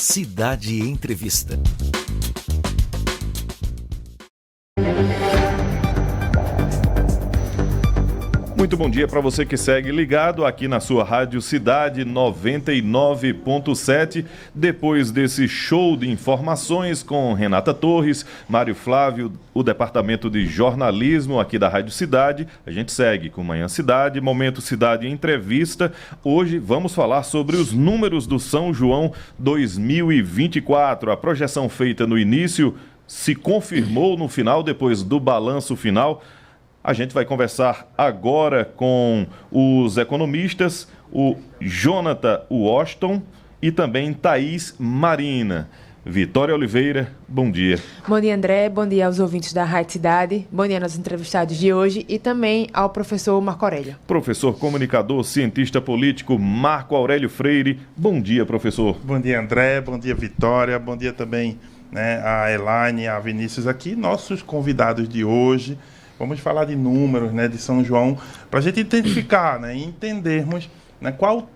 Cidade Entrevista. Muito bom dia para você que segue ligado aqui na sua Rádio Cidade 99.7. Depois desse show de informações com Renata Torres, Mário Flávio, o Departamento de Jornalismo aqui da Rádio Cidade, a gente segue com Manhã Cidade, Momento Cidade Entrevista. Hoje vamos falar sobre os números do São João 2024. A projeção feita no início se confirmou no final, depois do balanço final. A gente vai conversar agora com os economistas, o Jonathan Washington e também Thaís Marina. Vitória Oliveira, bom dia. Bom dia, André. Bom dia aos ouvintes da Rádio Cidade. Bom dia aos entrevistados de hoje e também ao professor Marco Aurélio. Professor, comunicador, cientista político Marco Aurélio Freire. Bom dia, professor. Bom dia, André. Bom dia, Vitória. Bom dia também, a Elaine, a Vinícius aqui, nossos convidados de hoje. Vamos falar de números, de São João, para a gente identificar, e entendermos qual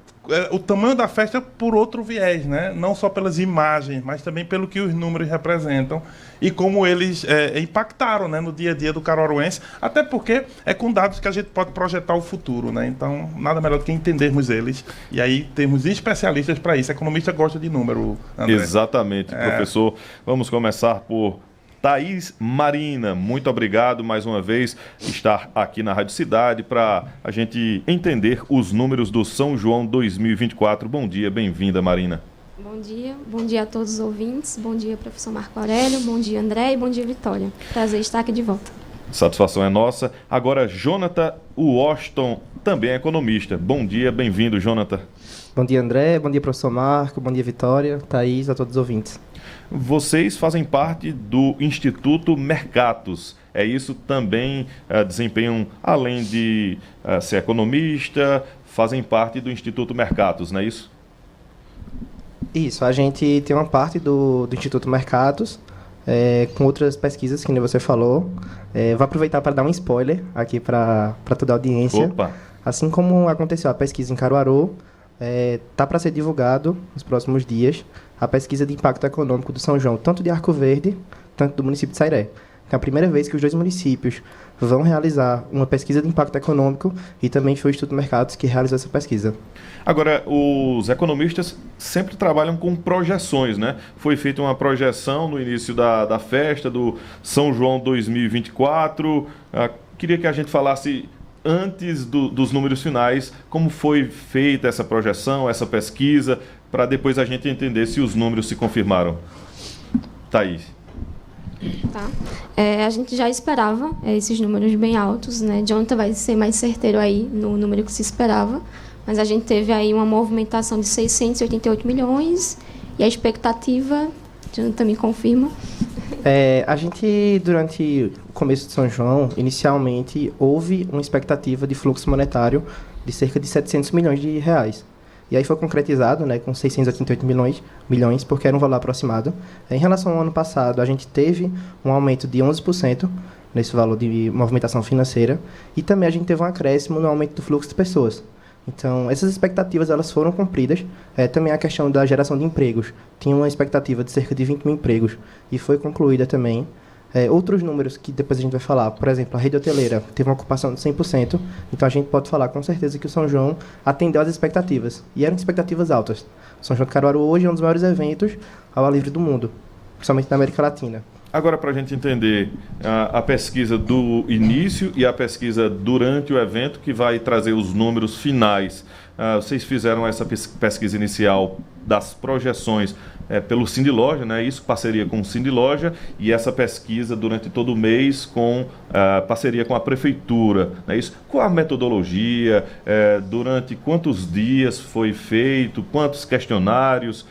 o tamanho da festa por outro viés, não só pelas imagens, mas também pelo que os números representam e como eles impactaram no dia a dia do caruaruense, até porque é com dados que a gente pode projetar o futuro, Então, nada melhor do que entendermos eles, e aí temos especialistas para isso. Economista gosta de número, André. Exatamente, professor. Vamos começar por Thaís Marina, muito obrigado mais uma vez estar aqui na Rádio Cidade para a gente entender os números do São João 2024. Bom dia, bem-vinda, Marina. Bom dia a todos os ouvintes, bom dia, professor Marco Aurélio, bom dia, André, e bom dia, Vitória. Prazer estar aqui de volta. Satisfação é nossa. Agora, Jonathan Washington, também é economista. Bom dia, bem-vindo, Jonathan. Bom dia, André, bom dia, professor Marco, bom dia, Vitória, Thaís, a todos os ouvintes. Vocês fazem parte do Instituto Mercatus. É isso, também desempenham, além de ser economista, fazem parte do Instituto Mercatus, não é isso? Isso, a gente tem uma parte do Instituto Mercatus, com outras pesquisas, que nem você falou. Vou aproveitar para dar um spoiler aqui para toda a audiência. Opa. Assim como aconteceu a pesquisa em Caruaru, está para ser divulgado nos próximos dias a pesquisa de impacto econômico do São João, tanto de Arco Verde, tanto do município de Sairé. É a primeira vez que os dois municípios vão realizar uma pesquisa de impacto econômico e também foi o Instituto Mercatus que realizou essa pesquisa. Agora, os economistas sempre trabalham com projeções, Foi feita uma projeção no início da festa do São João 2024. Queria que a gente falasse, antes dos números finais, como foi feita essa projeção, essa pesquisa, para depois a gente entender se os números se confirmaram. Thaís. Tá. A gente já esperava esses números bem altos, Jonathan vai ser mais certeiro aí no número que se esperava, mas a gente teve aí uma movimentação de 688 milhões e a expectativa, Jonathan me confirma. A gente, durante o começo de São João, inicialmente houve uma expectativa de fluxo monetário de cerca de 700 milhões de reais. E aí foi concretizado com 688 milhões, porque era um valor aproximado. Em relação ao ano passado, a gente teve um aumento de 11% nesse valor de movimentação financeira e também a gente teve um acréscimo no aumento do fluxo de pessoas. Então, essas expectativas elas foram cumpridas. Também a questão da geração de empregos. Tinha uma expectativa de cerca de 20 mil empregos e foi concluída também. Outros números que depois a gente vai falar, por exemplo, a rede hoteleira teve uma ocupação de 100%, então a gente pode falar com certeza que o São João atendeu às expectativas, e eram expectativas altas. O São João de Caruaru hoje é um dos maiores eventos ao ar livre do mundo, principalmente na América Latina. Agora, para a gente entender a pesquisa do início e a pesquisa durante o evento, que vai trazer os números finais. Vocês fizeram essa pesquisa inicial das projeções pelo Cindy-Loja, isso, parceria com o Cindy-Loja, e essa pesquisa durante todo o mês com parceria com a Prefeitura, isso? Qual a metodologia, durante quantos dias foi feito, quantos questionários,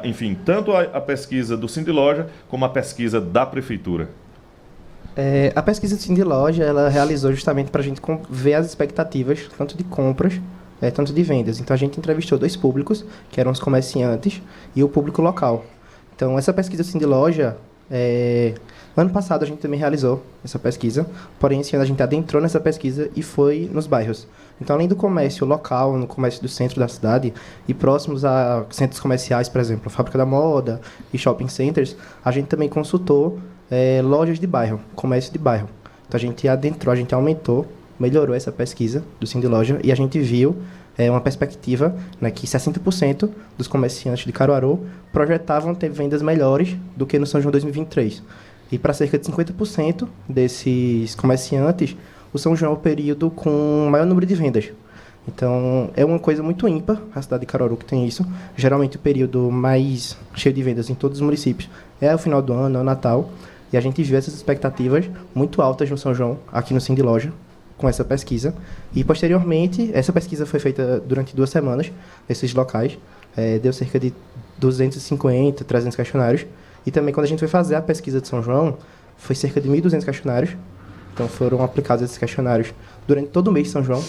enfim, tanto a pesquisa do Cindy-Loja como a pesquisa da Prefeitura? A pesquisa do Cindy-Loja, ela realizou justamente para a gente ver as expectativas, tanto de compras, tanto de vendas. Então, a gente entrevistou dois públicos, que eram os comerciantes e o público local. Então, essa pesquisa do Cindy-Loja, Ano passado a gente também realizou essa pesquisa, porém esse ano a gente adentrou nessa pesquisa e foi nos bairros. Então, além do comércio local, no comércio do centro da cidade e próximos a centros comerciais, por exemplo, a Fábrica da Moda e shopping centers, a gente também consultou lojas de bairro, comércio de bairro. Então, a gente adentrou, a gente aumentou, melhorou essa pesquisa do Sim de Loja e a gente viu uma perspectiva, né, que 60% dos comerciantes de Caruaru projetavam ter vendas melhores do que no São João 2023. E para cerca de 50% desses comerciantes, o São João é o período com maior número de vendas. Então, é uma coisa muito ímpar, a cidade de Caruaru que tem isso. Geralmente, o período mais cheio de vendas em todos os municípios é o final do ano, é o Natal. E a gente viu essas expectativas muito altas no São João, aqui no Sim de Loja, com essa pesquisa. E, posteriormente, essa pesquisa foi feita durante 2 semanas, nesses locais. Deu cerca de 250, 300 questionários. E também, quando a gente foi fazer a pesquisa de São João, foi cerca de 1.200 questionários. Então, foram aplicados esses questionários durante todo o mês de São João.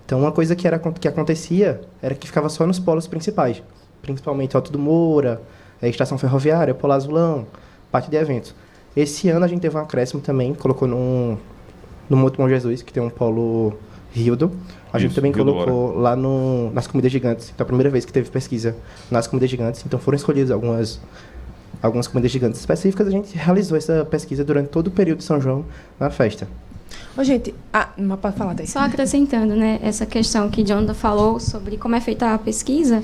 Então, uma coisa que acontecia era que ficava só nos polos principais, principalmente Alto do Moura, Estação Ferroviária, Polo Azulão, parte de eventos. Esse ano a gente teve um acréscimo também, colocou no Monte Bom Jesus, que tem um polo Rildo. A gente também colocou lá nas comidas gigantes. Então, a primeira vez que teve pesquisa nas comidas gigantes. Então, foram escolhidas algumas comidas gigantes específicas. A gente realizou essa pesquisa durante todo o período de São João na festa. Ô, gente, mas pode falar daí. Só acrescentando, né, essa questão que Jonathan falou sobre como é feita a pesquisa,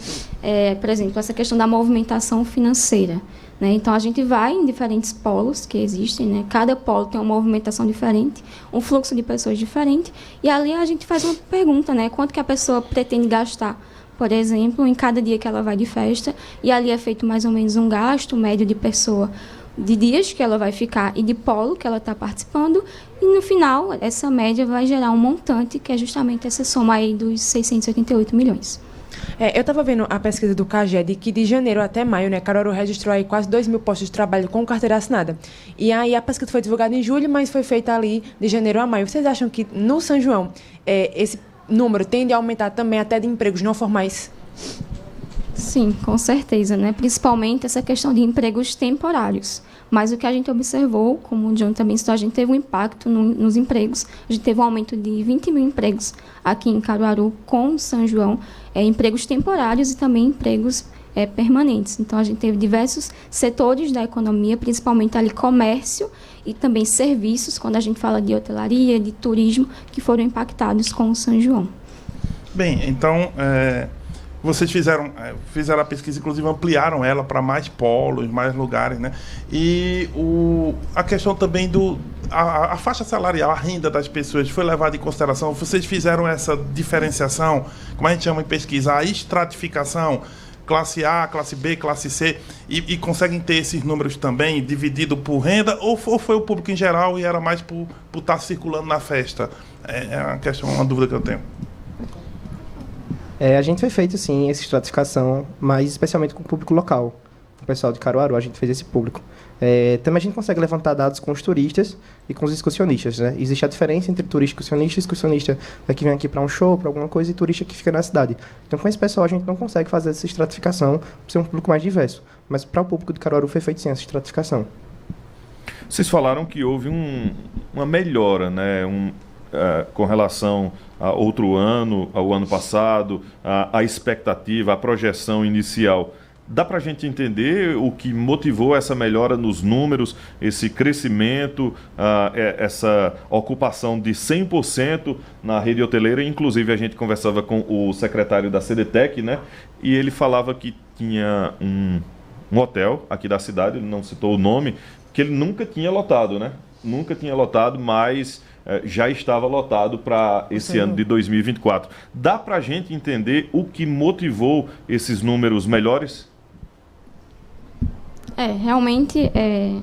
por exemplo, essa questão da movimentação financeira. Né? Então, a gente vai em diferentes polos que existem, né? Cada polo tem uma movimentação diferente, um fluxo de pessoas diferente, e ali a gente faz uma pergunta, né? Quanto que a pessoa pretende gastar, por exemplo, em cada dia que ela vai de festa, e ali é feito mais ou menos um gasto médio de pessoa, de dias que ela vai ficar e de polo que ela está participando, e no final, essa média vai gerar um montante, que é justamente essa soma aí dos 688 milhões. Eu estava vendo a pesquisa do CAGED, que de janeiro até maio, né, Caruaru registrou aí quase 2.000 postos de trabalho com carteira assinada. E aí a pesquisa foi divulgada em julho, mas foi feita ali de janeiro a maio. Vocês acham que no São João esse número tende a aumentar também até de empregos não formais? Sim, com certeza, né? Principalmente essa questão de empregos temporários. Mas o que a gente observou, como o John também citou, a gente teve um impacto nos empregos. A gente teve um aumento de 20 mil empregos aqui em Caruaru com São João, empregos temporários e também empregos permanentes. Então, a gente teve diversos setores da economia, principalmente ali comércio e também serviços, quando a gente fala de hotelaria, de turismo, que foram impactados com o São João. Bem, então, vocês fizeram a pesquisa, inclusive ampliaram ela para mais polos, mais lugares, né? E a questão também a faixa salarial, a renda das pessoas foi levada em consideração. Vocês fizeram essa diferenciação, como a gente chama em pesquisa, a estratificação, classe A, classe B, classe C, e conseguem ter esses números também dividido por renda, ou foi o público em geral e era mais por estar circulando na festa? É uma questão, uma dúvida que eu tenho. A gente foi feito, sim, essa estratificação, mas especialmente com o público local. O pessoal de Caruaru, a gente fez esse público. Também a gente consegue levantar dados com os turistas e com os excursionistas, né? Existe a diferença entre turista e excursionista. Excursionista é que vem aqui para um show, para alguma coisa, e turista que fica na cidade. Então, com esse pessoal, a gente não consegue fazer essa estratificação para ser um público mais diverso. Mas para o público de Caruaru foi feito, sim, essa estratificação. Vocês falaram que houve uma melhora, né? Com relação a outro ano, ao ano passado, a expectativa, a projeção inicial. Dá para a gente entender o que motivou essa melhora nos números, esse crescimento, essa ocupação de 100% na rede hoteleira? Inclusive, a gente conversava com o secretário da CDTEC, né? E ele falava que tinha um hotel aqui da cidade, ele não citou o nome, que ele nunca tinha lotado, né? Nunca tinha lotado, mas já estava lotado para esse ano de 2024. Dá para a gente entender o que motivou esses números melhores? Realmente,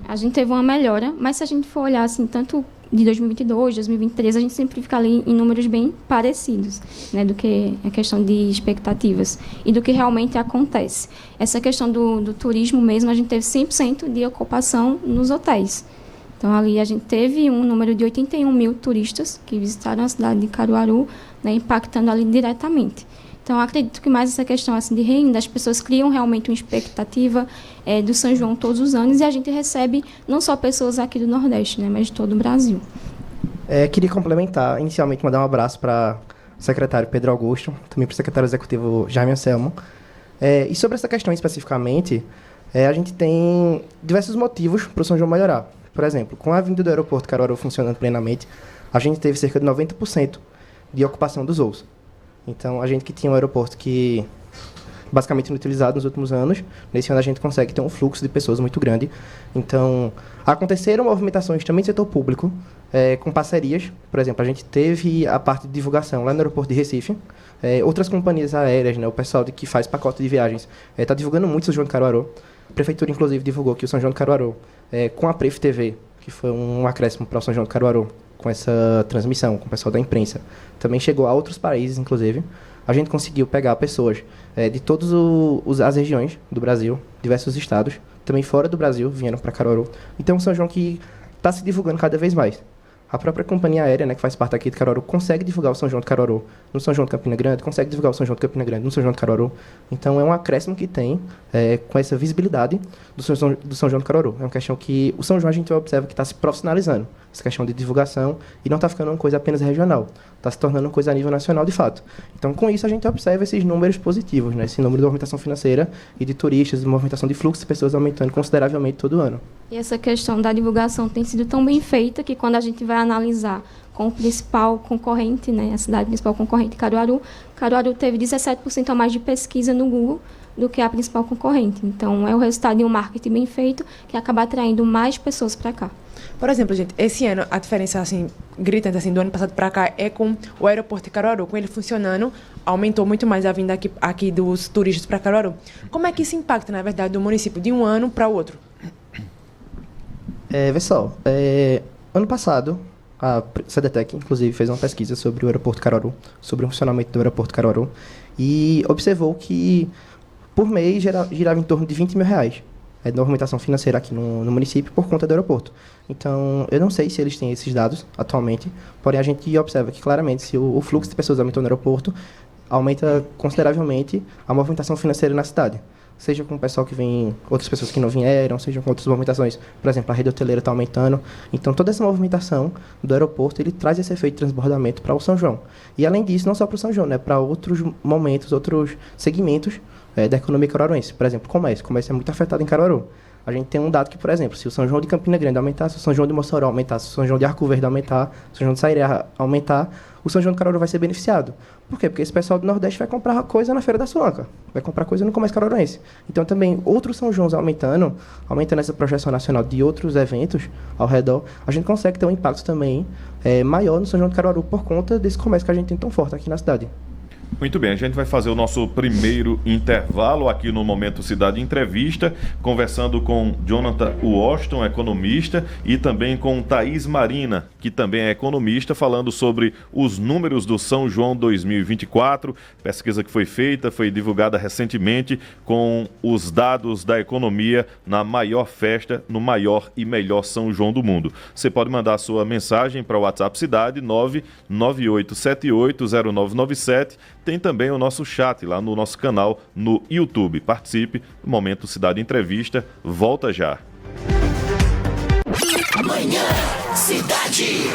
a gente teve uma melhora, mas se a gente for olhar assim, tanto de 2022, 2023, a gente sempre fica ali em números bem parecidos, né, do que a questão de expectativas e do que realmente acontece. Essa questão do turismo mesmo, a gente teve 100% de ocupação nos hotéis. Então, ali a gente teve um número de 81 mil turistas que visitaram a cidade de Caruaru, né, impactando ali diretamente. Então, Então, eu acredito que mais essa questão assim, de renda, as pessoas criam realmente uma expectativa do São João todos os anos e a gente recebe não só pessoas aqui do Nordeste, né, mas de todo o Brasil. Queria complementar, inicialmente mandar um abraço para o secretário Pedro Augusto, também para o secretário executivo Jaime Anselmo. E sobre essa questão especificamente, a gente tem diversos motivos para o São João melhorar. Por exemplo, com a vinda do aeroporto Caruaru funcionando plenamente, a gente teve cerca de 90% de ocupação dos voos. Então, a gente que tinha um aeroporto que basicamente inutilizado nos últimos anos, nesse ano a gente consegue ter um fluxo de pessoas muito grande. Então, aconteceram movimentações também do setor público, com parcerias. Por exemplo, a gente teve a parte de divulgação lá no aeroporto de Recife. Outras companhias aéreas, né, o pessoal que faz pacote de viagens, está divulgando muito o São João de Caruaru. A prefeitura, inclusive, divulgou que o São João de Caruaru, com a Pref TV, que foi um acréscimo para o São João de Caruaru, com essa transmissão, com o pessoal da imprensa, também chegou a outros países, inclusive. A gente conseguiu pegar pessoas de todas as regiões do Brasil, diversos estados, também fora do Brasil, vieram para Caruaru. Então, é um São João que está se divulgando cada vez mais. A própria companhia aérea, né, que faz parte aqui de Caruaru, consegue divulgar o São João de Caruaru no São João de Campina Grande, consegue divulgar o São João de Campina Grande no São João de Caruaru. Então, é um acréscimo que tem com essa visibilidade do São João de Caruaru. É uma questão que o São João a gente observa que está se profissionalizando, essa questão de divulgação, e não está ficando uma coisa apenas regional, está se tornando uma coisa a nível nacional de fato. Então, com isso, a gente observa esses números positivos, né, esse número de movimentação financeira e de turistas, de movimentação de fluxo de pessoas aumentando consideravelmente todo ano. E essa questão da divulgação tem sido tão bem feita que quando a gente vai analisar com o principal concorrente, né, a cidade principal concorrente, Caruaru teve 17% a mais de pesquisa no Google do que a principal concorrente. Então, é o resultado de um marketing bem feito que acaba atraindo mais pessoas para cá. Por exemplo, gente, esse ano a diferença assim gritante assim do ano passado para cá é com o aeroporto de Caruaru, com ele funcionando, aumentou muito mais a vinda aqui dos turistas para Caruaru. Como é que isso impacta, na verdade, do município de um ano para o outro? Pessoal, ano passado a CDTEC, inclusive, fez uma pesquisa sobre o aeroporto Caruaru, sobre o funcionamento do aeroporto Caruaru, e observou que por mês girava em torno de R$20 mil de movimentação financeira aqui no município por conta do aeroporto. Então, eu não sei se eles têm esses dados atualmente, porém a gente observa que claramente se o fluxo de pessoas aumentou no aeroporto, aumenta consideravelmente a movimentação financeira na cidade. Seja com o pessoal que vem, outras pessoas que não vieram, seja com outras movimentações. Por exemplo, a rede hoteleira está aumentando. Então, toda essa movimentação do aeroporto, ele traz esse efeito de transbordamento para o São João. E, além disso, não só para o São João, né, para outros momentos, outros segmentos da economia caruaruense. Por exemplo, comércio. O comércio é muito afetado em Caruaru. A gente tem um dado que, por exemplo, se o São João de Campina Grande aumentar, se o São João de Mossoró aumentar, se o São João de Arco Verde aumentar, se o São João de Sairá aumentar, o São João de Caruaru vai ser beneficiado. Por quê? Porque esse pessoal do Nordeste vai comprar coisa na Feira da Suanca, vai comprar coisa no comércio caruaruense. Então, também, outros São Joões aumentando essa projeção nacional de outros eventos ao redor, a gente consegue ter um impacto também maior no São João de Caruaru por conta desse comércio que a gente tem tão forte aqui na cidade. Muito bem, a gente vai fazer o nosso primeiro intervalo aqui no Momento Cidade Entrevista, conversando com Jonathan Washington, economista, e também com Thaís Marina, que também é economista, falando sobre os números do São João 2024, pesquisa que foi feita, foi divulgada recentemente com os dados da economia na maior festa, no maior e melhor São João do mundo. Você pode mandar sua mensagem para o WhatsApp Cidade 998780997. Tem também o nosso chat lá no nosso canal no YouTube. Participe, Momento Cidade Entrevista, volta já. Manhã Cidade.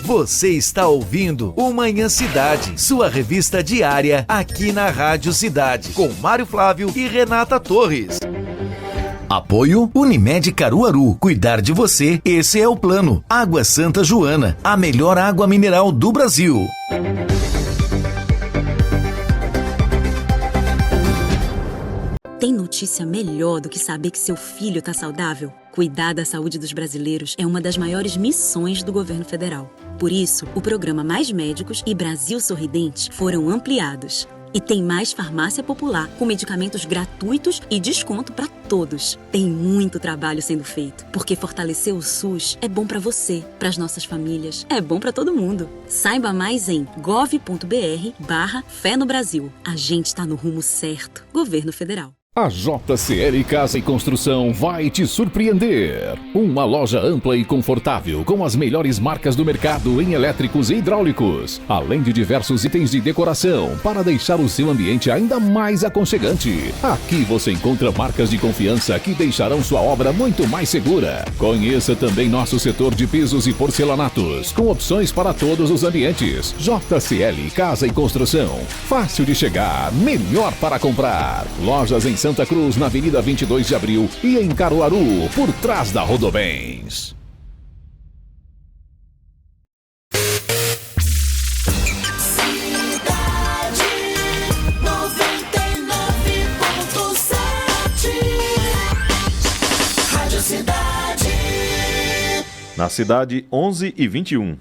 Você está ouvindo o Manhã Cidade, sua revista diária aqui na Rádio Cidade, com Mário Flávio e Renata Torres. Apoio Unimed Caruaru. Cuidar de você, esse é o plano. Água Santa Joana, a melhor água mineral do Brasil. Tem notícia melhor do que saber que seu filho está saudável? Cuidar da saúde dos brasileiros é uma das maiores missões do governo federal. Por isso, o programa Mais Médicos e Brasil Sorridente foram ampliados. E tem mais farmácia popular, com medicamentos gratuitos e desconto para todos. Tem muito trabalho sendo feito, porque fortalecer o SUS é bom para você, para as nossas famílias, é bom para todo mundo. Saiba mais em gov.br/Fé no Brasil. A gente está no rumo certo. Governo Federal. A JCL Casa e Construção vai te surpreender. Uma loja ampla e confortável com as melhores marcas do mercado em elétricos e hidráulicos, além de diversos itens de decoração para deixar o seu ambiente ainda mais aconchegante. Aqui você encontra marcas de confiança que deixarão sua obra muito mais segura. Conheça também nosso setor de pisos e porcelanatos, com opções para todos os ambientes. JCL Casa e Construção. Fácil de chegar, melhor para comprar. Lojas em Santa Cruz, na Avenida 22 de Abril e em Caruaru, por trás da Rodobens. Na cidade, 11h21.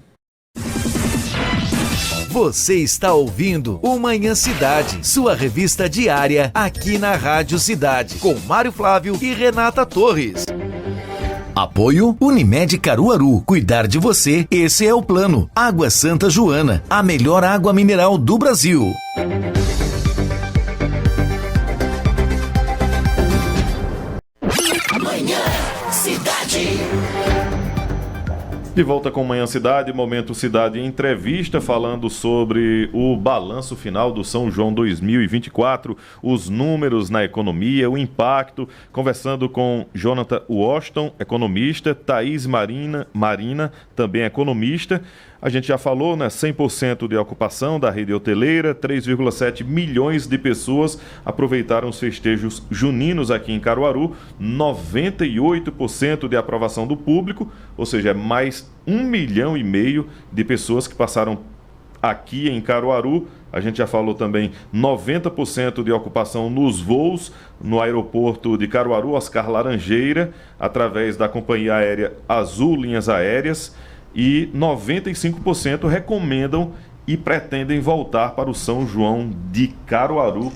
Você está ouvindo o Manhã Cidade, sua revista diária aqui na Rádio Cidade, com Mário Flávio e Renata Torres. Apoio Unimed Caruaru. Cuidar de você, esse é o plano. Água Santa Joana, a melhor água mineral do Brasil. Manhã Cidade. De volta com Manhã Cidade, Momento Cidade Entrevista, falando sobre o balanço final do São João 2024, os números na economia, o impacto, conversando com Jonathan Washington, economista, Thaís Marina, também economista. A gente já falou, né? 100% de ocupação da rede hoteleira, 3,7 milhões de pessoas aproveitaram os festejos juninos aqui em Caruaru, 98% de aprovação do público, ou seja, é mais 1,5 milhão de pessoas que passaram aqui em Caruaru. A gente já falou também 90% de ocupação nos voos no aeroporto de Caruaru, Oscar Laranjeira, através da companhia aérea Azul Linhas Aéreas. E 95% recomendam e pretendem voltar para o São João de Caruaru.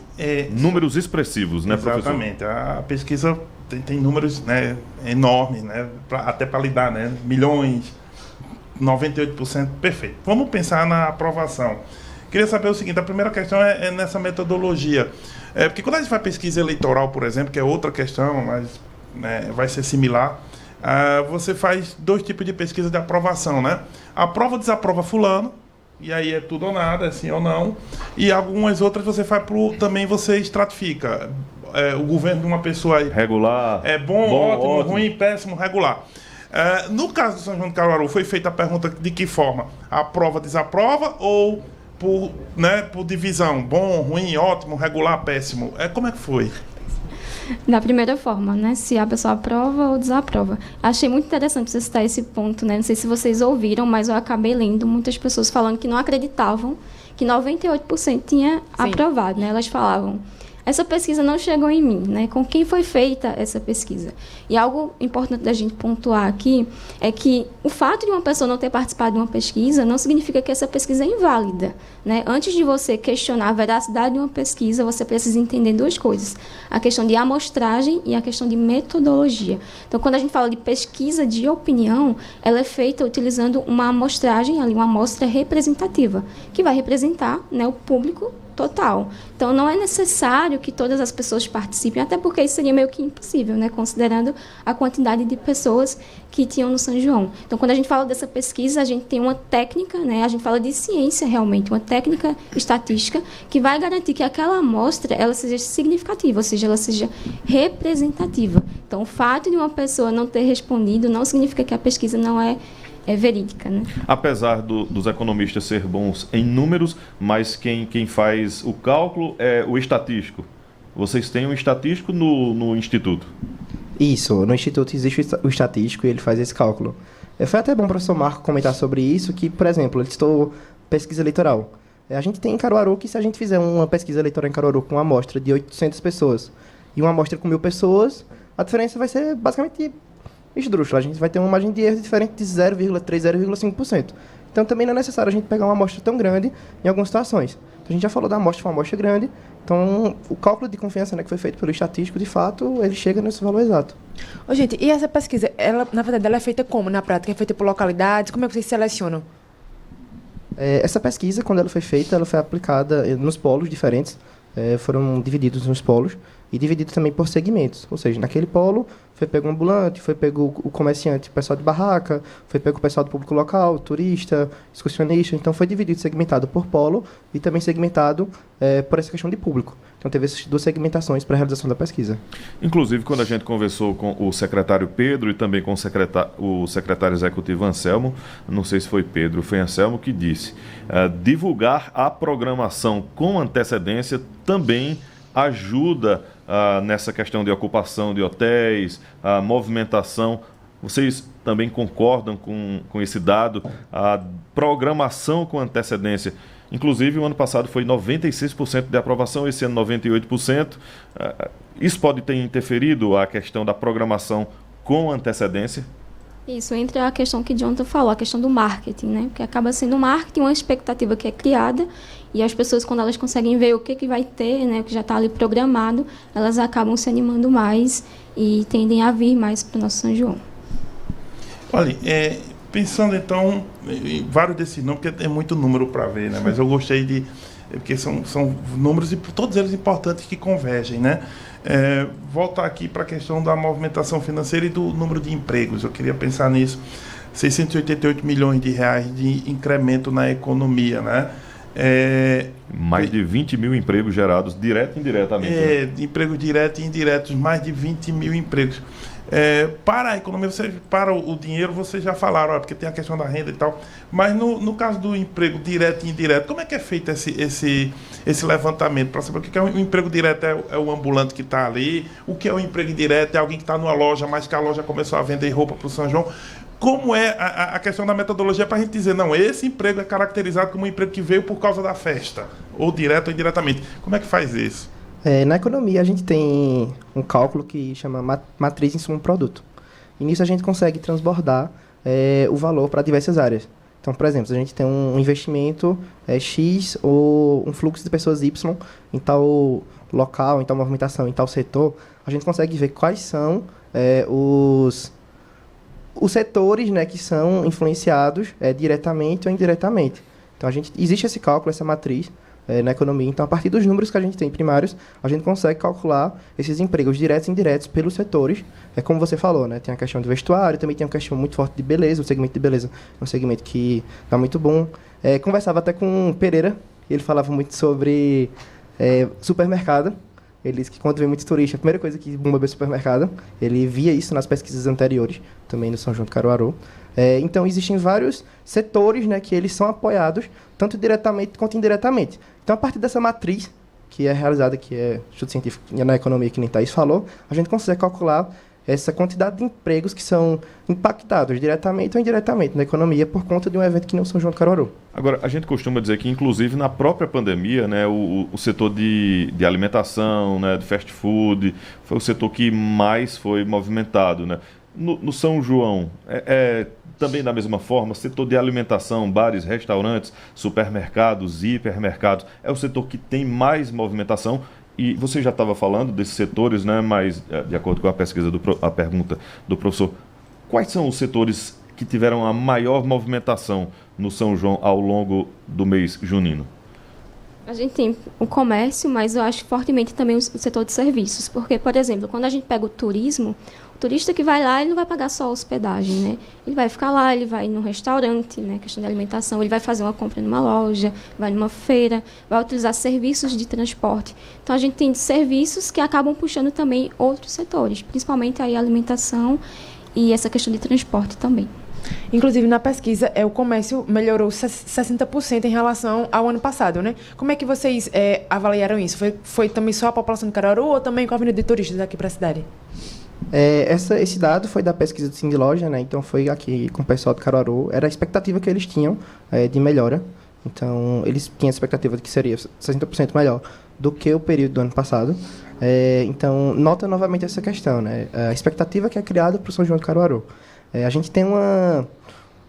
Números expressivos, né, professor? Exatamente. A pesquisa tem números, né, enormes, né, até para lidar, né, milhões, 98%, perfeito. Vamos pensar na aprovação. Queria saber o seguinte, a primeira questão é nessa metodologia. Porque quando a gente faz pesquisa eleitoral, por exemplo, que é outra questão, mas né, vai ser similar, você faz 2 tipos de pesquisa de aprovação, né? Aprova ou desaprova fulano, e aí é tudo ou nada, é sim ou não. E algumas outras você faz também você estratifica. O governo de uma pessoa regular, bom, ótimo, ruim, péssimo, regular. No caso do São João de Caruaru, foi feita a pergunta de que forma? Aprova, desaprova ou por divisão? Bom, ruim, ótimo, regular, péssimo? Como é que foi? Da primeira forma, né? Se a pessoa aprova ou desaprova. Achei muito interessante você citar esse ponto, né? Não sei se vocês ouviram, mas eu acabei lendo muitas pessoas falando que não acreditavam que 98% tinha aprovado, né? Elas falavam, essa pesquisa não chegou em mim, né? Com quem foi feita essa pesquisa? E algo importante da gente pontuar aqui é que o fato de uma pessoa não ter participado de uma pesquisa não significa que essa pesquisa é inválida, né? Antes de você questionar a veracidade de uma pesquisa, você precisa entender 2 coisas. A questão de amostragem e a questão de metodologia. Então, quando a gente fala de pesquisa de opinião, ela é feita utilizando uma amostragem, ali, uma amostra representativa, que vai representar, né, o público total. Então, não é necessário que todas as pessoas participem, até porque isso seria meio que impossível, né? Considerando a quantidade de pessoas que tinham no São João. Então, quando a gente fala dessa pesquisa, a gente tem uma técnica, né? A gente fala de ciência realmente, uma técnica estatística que vai garantir que aquela amostra ela seja significativa, ou seja, ela seja representativa. Então, o fato de uma pessoa não ter respondido não significa que a pesquisa não é verídica, né? Apesar dos economistas ser bons em números, mas quem faz o cálculo é o estatístico. Vocês têm um estatístico no Instituto? Isso, no Instituto existe o estatístico e ele faz esse cálculo. Foi até bom o professor Marco comentar sobre isso, que, por exemplo, ele citou pesquisa eleitoral. A gente tem em Caruaru que se a gente fizer uma pesquisa eleitoral em Caruaru com uma amostra de 800 pessoas e uma amostra com 1.000 pessoas, a diferença vai ser basicamente esdrúxula. A gente vai ter uma margem de erro diferente de 0,3%, 0,5%. Então também não é necessário a gente pegar uma amostra tão grande em algumas situações. Então, a gente já falou da amostra, foi uma amostra grande. Então, o cálculo de confiança, né, que foi feito pelo estatístico, de fato, ele chega nesse valor exato. Ô, gente, e essa pesquisa, ela, na verdade, ela é feita como na prática? É feita por localidades? Como é que vocês selecionam? Essa pesquisa, quando ela foi feita, ela foi aplicada nos polos diferentes. foram divididos nos polos e divididos também por segmentos. Ou seja, naquele polo foi pego o ambulante, foi pego o comerciante, o pessoal de barraca, foi pego o pessoal do público local, turista, excursionista. Então foi dividido, segmentado por polo e também segmentado por essa questão de público. Então teve essas duas segmentações para a realização da pesquisa. Inclusive, quando a gente conversou com o secretário Pedro e também com o secretário executivo Anselmo, não sei se foi Pedro ou foi Anselmo que disse, divulgar a programação com antecedência também ajuda nessa questão de ocupação de hotéis, a movimentação. Vocês também concordam com esse dado? A programação com antecedência. Inclusive, o ano passado foi 96% de aprovação, esse ano 98%. Isso pode ter interferido a questão da programação com antecedência? Isso, entre a questão que Jonathan falou, a questão do marketing, né? Porque acaba sendo o marketing, uma expectativa que é criada, e as pessoas, quando elas conseguem ver o que vai ter, né, o que já está ali programado, elas acabam se animando mais e tendem a vir mais para o nosso São João. Olha, pensando então em vários desses números, porque é muito número para ver, né? Mas eu gostei de... porque são números, e todos eles importantes, que convergem, né? Voltar aqui para a questão da movimentação financeira e do número de empregos. Eu queria pensar nisso. 688 milhões de reais de incremento na economia, né? Mais de 20 mil empregos gerados direto e indiretamente. Né? Empregos diretos e indiretos, mais de 20 mil empregos. Para a economia, para o dinheiro, vocês já falaram, porque tem a questão da renda e tal, mas no caso do emprego direto e indireto, como é que é feito esse levantamento para saber o que é um emprego direto? É o ambulante que está ali? O que é o emprego indireto? É alguém que está numa loja, mas que a loja começou a vender roupa para o São João? Como é a questão da metodologia para a gente dizer, não, esse emprego é caracterizado como um emprego que veio por causa da festa, ou direto ou indiretamente? Como é que faz isso? Na economia, a gente tem um cálculo que chama matriz insumo-produto. E nisso a gente consegue transbordar o valor para diversas áreas. Então, por exemplo, se a gente tem um investimento X ou um fluxo de pessoas Y em tal local, em tal movimentação, em tal setor, a gente consegue ver quais são os setores, né, que são influenciados diretamente ou indiretamente. Então, existe esse cálculo, essa matriz, na economia. Então, a partir dos números que a gente tem primários, a gente consegue calcular esses empregos diretos e indiretos pelos setores. Como você falou, né? Tem a questão do vestuário, também tem uma questão muito forte de beleza. O segmento de beleza é um segmento que está muito bom. Conversava até com o Pereira, ele falava muito sobre supermercado. Ele disse que quando vem muitos turistas, a primeira coisa que bomba é supermercado. Ele via isso nas pesquisas anteriores, também no São João do Caruaru. Então, existem vários setores, né, que eles são apoiados, tanto diretamente quanto indiretamente. Então, a partir dessa matriz, que é realizada, que é estudo científico na economia, que nem Thaís falou, a gente consegue calcular essa quantidade de empregos que são impactados diretamente ou indiretamente na economia por conta de um evento que nem o São João do Caruaru. Agora, a gente costuma dizer que, inclusive, na própria pandemia, né, o setor de alimentação, né, de fast food, foi o setor que mais foi movimentado, né? No São João, também da mesma forma, setor de alimentação, bares, restaurantes, supermercados, hipermercados, é o setor que tem mais movimentação. E você já estava falando desses setores, né? Mas, de acordo com a pesquisa, a pergunta do professor, quais são os setores que tiveram a maior movimentação no São João ao longo do mês junino? A gente tem o comércio, mas eu acho fortemente também o setor de serviços. Porque, por exemplo, quando a gente pega o turismo, o turista que vai lá, ele não vai pagar só a hospedagem, né? Ele vai ficar lá, ele vai num restaurante, né? Questão de alimentação, ele vai fazer uma compra numa loja, vai numa feira, vai utilizar serviços de transporte. Então, a gente tem serviços que acabam puxando também outros setores, principalmente aí a alimentação e essa questão de transporte também. Inclusive, na pesquisa, o comércio melhorou 60% em relação ao ano passado, né? Como é que vocês avaliaram isso? Foi também só a população de Caruaru ou também com a vinda de turistas aqui para a cidade? Esse dado foi da pesquisa do Sindiloja, né? Então, foi aqui com o pessoal de Caruaru. Era a expectativa que eles tinham de melhora. Então, eles tinham a expectativa de que seria 60% melhor do que o período do ano passado. Então, nota novamente essa questão, né? A expectativa que é criada para o São João de Caruaru. A gente tem uma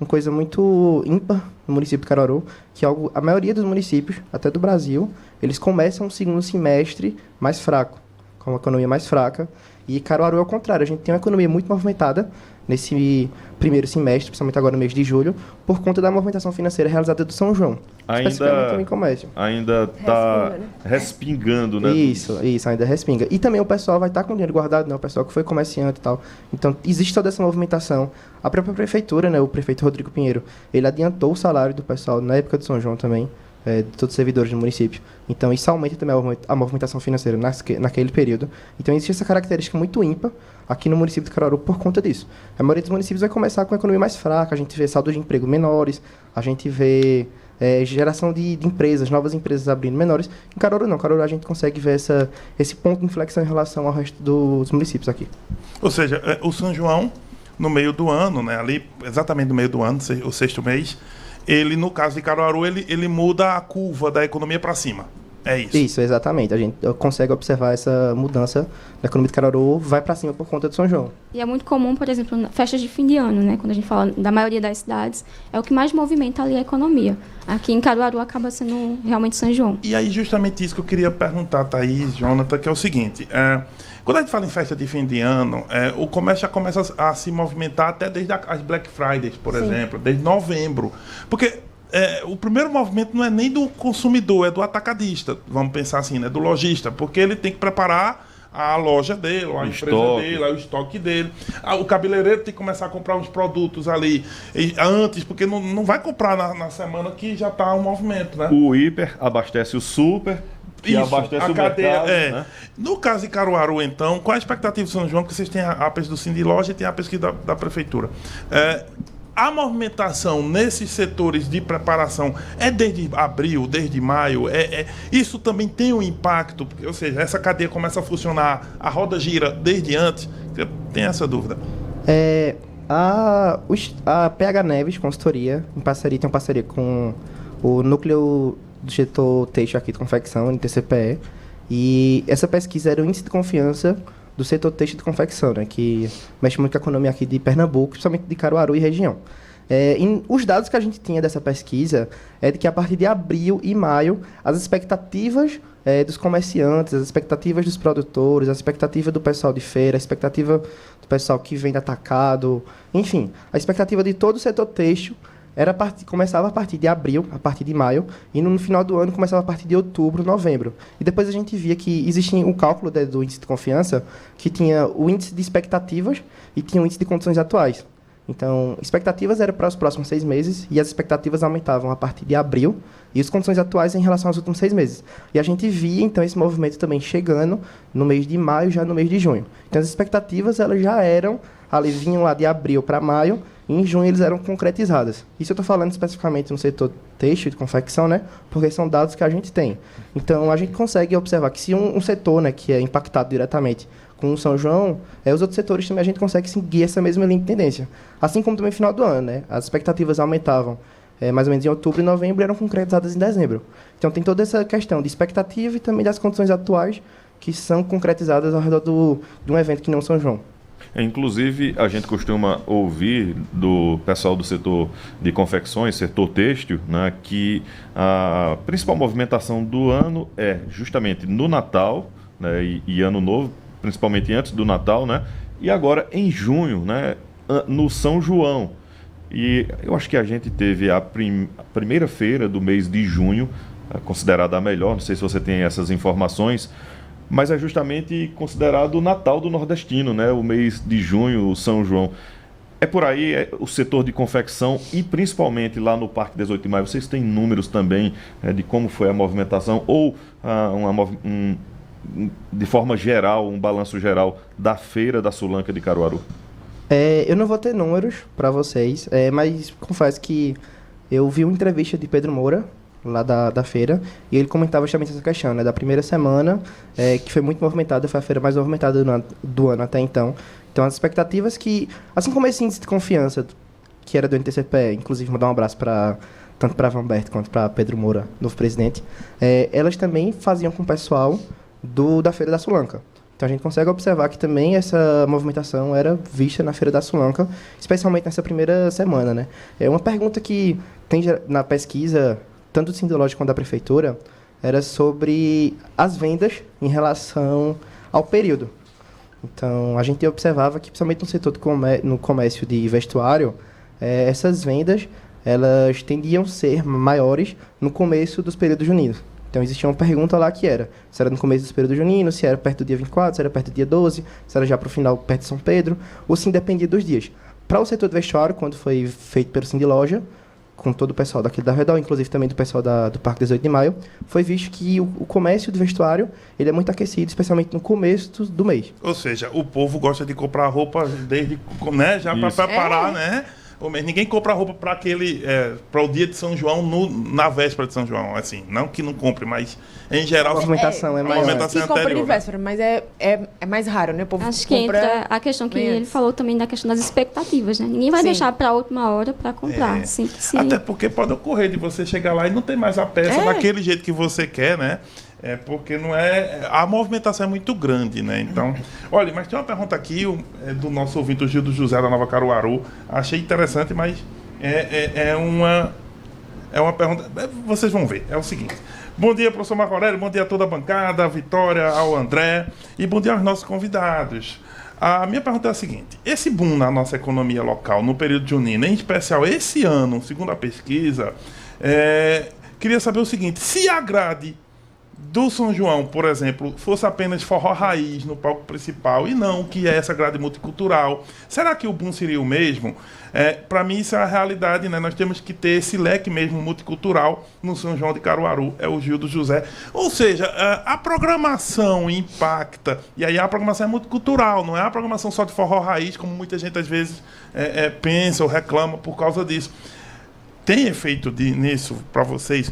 coisa muito ímpar no município de Caruaru, que a maioria dos municípios, até do Brasil, eles começam o segundo semestre mais fraco, com uma economia mais fraca. E Caruaru é o contrário, a gente tem uma economia muito movimentada nesse primeiro semestre, principalmente agora no mês de julho, por conta da movimentação financeira realizada do São João, especificamente em comércio. Ainda está respingando, né? Isso, ainda respinga. E também o pessoal vai estar com dinheiro guardado, né? O pessoal que foi comerciante e tal. Então, existe toda essa movimentação. A própria prefeitura, né? O prefeito Rodrigo Pinheiro, ele adiantou o salário do pessoal na época do São João também, de todos os servidores do município. Então, isso aumenta também a movimentação financeira naquele período. Então, existe essa característica muito ímpar aqui no município de Caruaru por conta disso. A maioria dos municípios vai começar com a economia mais fraca, a gente vê saldo de emprego menores, a gente vê geração de empresas, novas empresas abrindo menores. Em Caruaru não, em Caruaru a gente consegue ver esse ponto de inflexão em relação ao resto dos municípios aqui. Ou seja, o São João, no meio do ano, né, ali exatamente no meio do ano, o sexto mês, ele, no caso de Caruaru, ele muda a curva da economia para cima. É isso. Isso, exatamente. A gente consegue observar essa mudança da economia de Caruaru, vai para cima por conta do São João. E é muito comum, por exemplo, festas de fim de ano, né? Quando a gente fala da maioria das cidades, é o que mais movimenta ali a economia. Aqui em Caruaru acaba sendo realmente São João. E aí, justamente isso que eu queria perguntar, Thaís, Jonathan, que é o seguinte... Quando a gente fala em festa de fim de ano, o comércio já começa a se movimentar até desde as Black Fridays, por exemplo, desde novembro. Porque o primeiro movimento não é nem do consumidor, é do atacadista, vamos pensar assim, né, do lojista, porque ele tem que preparar a loja dele, a empresa dele, o estoque dele. O cabeleireiro tem que começar a comprar uns produtos ali antes, porque não vai comprar na semana que já está um movimento, né? O hiper abastece o super... E abastece o cadeia, mercado, né? No caso de Caruaru, então, qual a expectativa do São João? Porque vocês têm a pesquisa do Sindicato de Loja e tem a pesquisa da Prefeitura. A movimentação nesses setores de preparação é desde abril, desde maio? Isso também tem um impacto? Ou seja, essa cadeia começa a funcionar, a roda gira desde antes? Tem essa dúvida. A PH Neves Consultoria, tem uma parceria com o Núcleo do setor têxtil aqui de confecção, NTCPE, e essa pesquisa era o índice de confiança do setor têxtil de confecção, né, que mexe muito com a economia aqui de Pernambuco, principalmente de Caruaru e região. Os dados que a gente tinha dessa pesquisa é de que a partir de abril e maio, as expectativas dos comerciantes, as expectativas dos produtores, a expectativa do pessoal de feira, a expectativa do pessoal que vende atacado, enfim, a expectativa de todo o setor têxtil começava a partir de abril, a partir de maio, e no final do ano começava a partir de outubro, novembro. E depois a gente via que existia um cálculo do índice de confiança que tinha o índice de expectativas e tinha o índice de condições atuais. Então, expectativas eram para os próximos 6 meses e as expectativas aumentavam a partir de abril e as condições atuais em relação aos últimos 6 meses. E a gente via, então, esse movimento também chegando no mês de maio, já no mês de junho. Então, as expectativas elas já eram, vinham lá de abril para maio, e em junho eles eram concretizadas. Isso eu estou falando especificamente no setor têxtil de confecção, né? Porque são dados que a gente tem. Então, a gente consegue observar que se um setor, né, que é impactado diretamente com o São João, os outros setores também a gente consegue seguir essa mesma linha de tendência. Assim como também no final do ano, né? As expectativas aumentavam mais ou menos em outubro e novembro e eram concretizadas em dezembro. Então, tem toda essa questão de expectativa e também das condições atuais que são concretizadas ao redor de um evento que não é o São João. Inclusive, a gente costuma ouvir do pessoal do setor de confecções, setor têxtil, né, que a principal movimentação do ano é justamente no Natal, né, e Ano Novo, principalmente antes do Natal, né, e agora em junho, né, no São João. E eu acho que a gente teve a primeira feira do mês de junho, considerada a melhor, não sei se você tem essas informações, mas é justamente considerado o Natal do nordestino, né? O mês de junho, o São João. É por aí o setor de confecção e principalmente lá no Parque 18 de Maio. Vocês têm números também de como foi a movimentação ou de forma geral, um balanço geral da feira da Sulanca de Caruaru? Eu não vou ter números para vocês, mas confesso que eu vi uma entrevista de Pedro Moura, lá da feira, e ele comentava justamente essa questão, né, da primeira semana, que foi muito movimentada, foi a feira mais movimentada do ano até então. Então, as expectativas que, assim como esse índice de confiança, que era do NTCPE, inclusive mandar um abraço tanto para Vanberto quanto para Pedro Moura, novo presidente, elas também faziam com o pessoal da Feira da Sulanca. Então, a gente consegue observar que também essa movimentação era vista na Feira da Sulanca, especialmente nessa primeira semana, né. É uma pergunta que tem na pesquisa tanto do Sindológico quanto da Prefeitura, era sobre as vendas em relação ao período. Então, a gente observava que, principalmente no setor no comércio de vestuário, essas vendas, elas tendiam a ser maiores no começo dos períodos juninos. Então, existia uma pergunta lá que era, se era no começo dos períodos juninos, se era perto do dia 24, se era perto do dia 12, se era já para o final, perto de São Pedro, ou se independia dos dias. Para o setor de vestuário, quando foi feito pelo Cindy Loja, com todo o pessoal daquele da Redor, inclusive também do pessoal do Parque 18 de Maio, foi visto que o comércio de vestuário ele é muito aquecido, especialmente no começo do mês. Ou seja, o povo gosta de comprar roupa desde, né, já para preparar, né? Ninguém compra roupa para para o dia de São João na véspera de São João, assim, não que não compre, mas em geral a movimentação é maior. Que compra de véspera, mas é mais raro, né? O povo acho que entra a questão que ele falou também da questão das expectativas, né? Ninguém vai deixar para a última hora para comprar. Até porque pode ocorrer de você chegar lá e não ter mais a peça daquele jeito que você quer, né? Porque não a movimentação é muito grande, né? Então, olha, mas tem uma pergunta aqui do nosso ouvinte, o Gildo José da Nova Caruaru. Achei interessante, mas é uma pergunta. Vocês vão ver. É o seguinte. Bom dia, professor Marco Aurélio. Bom dia a toda a bancada, a Vitória, ao André. E bom dia aos nossos convidados. A minha pergunta é a seguinte. Esse boom na nossa economia local, no período junino, em especial esse ano, segundo a pesquisa, queria saber o seguinte. Se a grade do São João, por exemplo, fosse apenas forró raiz no palco principal e não que é essa grade multicultural, será que o boom seria o mesmo? Para mim isso é a realidade, né? Nós temos que ter esse leque mesmo multicultural no São João de Caruaru, é o Gildo José. Ou seja, a programação impacta, e aí a programação é multicultural, não é a programação só de forró raiz, como muita gente às vezes pensa ou reclama por causa disso. Tem efeito nisso para vocês?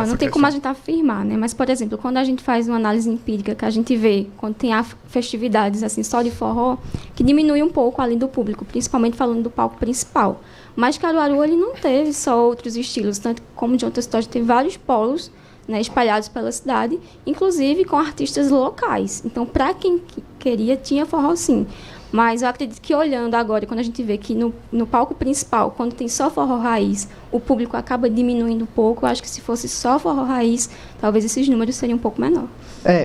Não tem como a gente afirmar, né? Mas, por exemplo, quando a gente faz uma análise empírica, que a gente vê, quando tem festividades assim, só de forró, que diminui um pouco além do público, principalmente falando do palco principal. Mas Caruaru, ele não teve só outros estilos, tanto como de outras histórias, teve vários polos, né, espalhados pela cidade, inclusive com artistas locais. Então, para quem queria, tinha forró sim. Mas eu acredito que olhando agora, quando a gente vê que no palco principal, quando tem só forró raiz, o público acaba diminuindo um pouco. Eu acho que se fosse só forró raiz, talvez esses números seriam um pouco menor.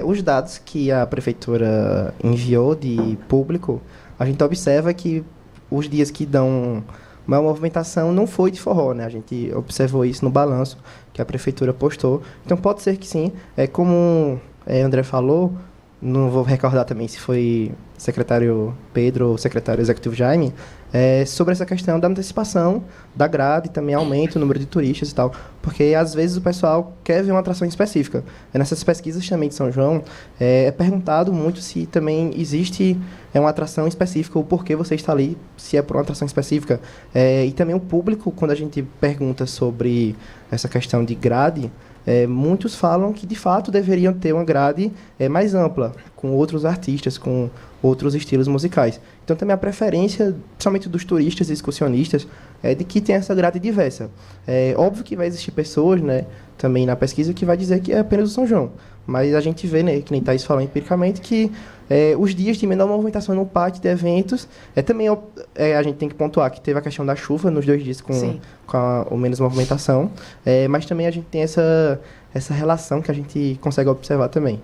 Os dados que a prefeitura enviou de público, a gente observa que os dias que dão maior movimentação não foi de forró, né? A gente observou isso no balanço que a prefeitura postou. Então pode ser que sim. Como André falou, não vou recordar também se foi secretário Pedro ou secretário executivo Jaime, sobre essa questão da antecipação da grade, também aumenta o número de turistas e tal, porque às vezes o pessoal quer ver uma atração específica. Nessas pesquisas também de São João, é perguntado muito se também existe uma atração específica, ou por que você está ali, se é por uma atração específica. E também o público, quando a gente pergunta sobre essa questão de grade, muitos falam que, de fato, deveriam ter uma grade mais ampla, com outros artistas, com outros estilos musicais. Então, também a preferência, principalmente dos turistas e excursionistas, é de que tenha essa grade diversa. Óbvio que vai existir pessoas, né, também na pesquisa, que vai dizer que é apenas o São João. Mas a gente vê, né, que nem Thaís falou empiricamente, que os dias de menor movimentação no pátio de eventos, também a gente tem que pontuar que teve a questão da chuva nos 2 dias com o menos movimentação, mas também a gente tem essa relação que a gente consegue observar também.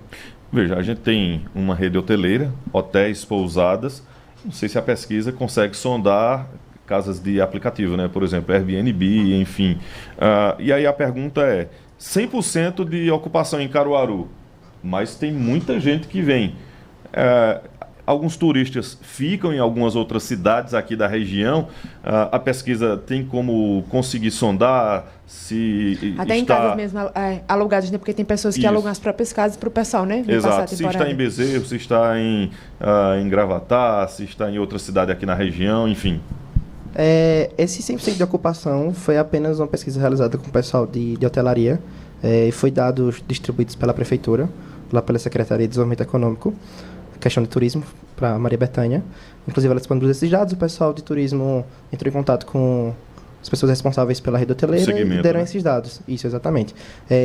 Veja, a gente tem uma rede hoteleira, hotéis, pousadas. Não sei se a pesquisa consegue sondar casas de aplicativo, né? Por exemplo, Airbnb, enfim. E aí a pergunta é, 100% de ocupação em Caruaru, mas tem muita gente que vem. Alguns turistas ficam em algumas outras cidades aqui da região. A pesquisa tem como conseguir sondar se até em casas mesmo alugadas, né? Porque tem pessoas que alugam as próprias casas para o pessoal, né? Exato. Se está em Bezerro, se está em Gravatá, se está em outra cidade aqui na região, enfim. Esse 100% de ocupação foi apenas uma pesquisa realizada com o pessoal de hotelaria. E foi dados distribuídos pela prefeitura, lá pela Secretaria de Desenvolvimento Econômico, questão de turismo, para Maria Bethânia. Inclusive, ela disponibilizou esses dados, o pessoal de turismo entrou em contato com as pessoas responsáveis pela rede hoteleira e deram esses dados. Isso, exatamente.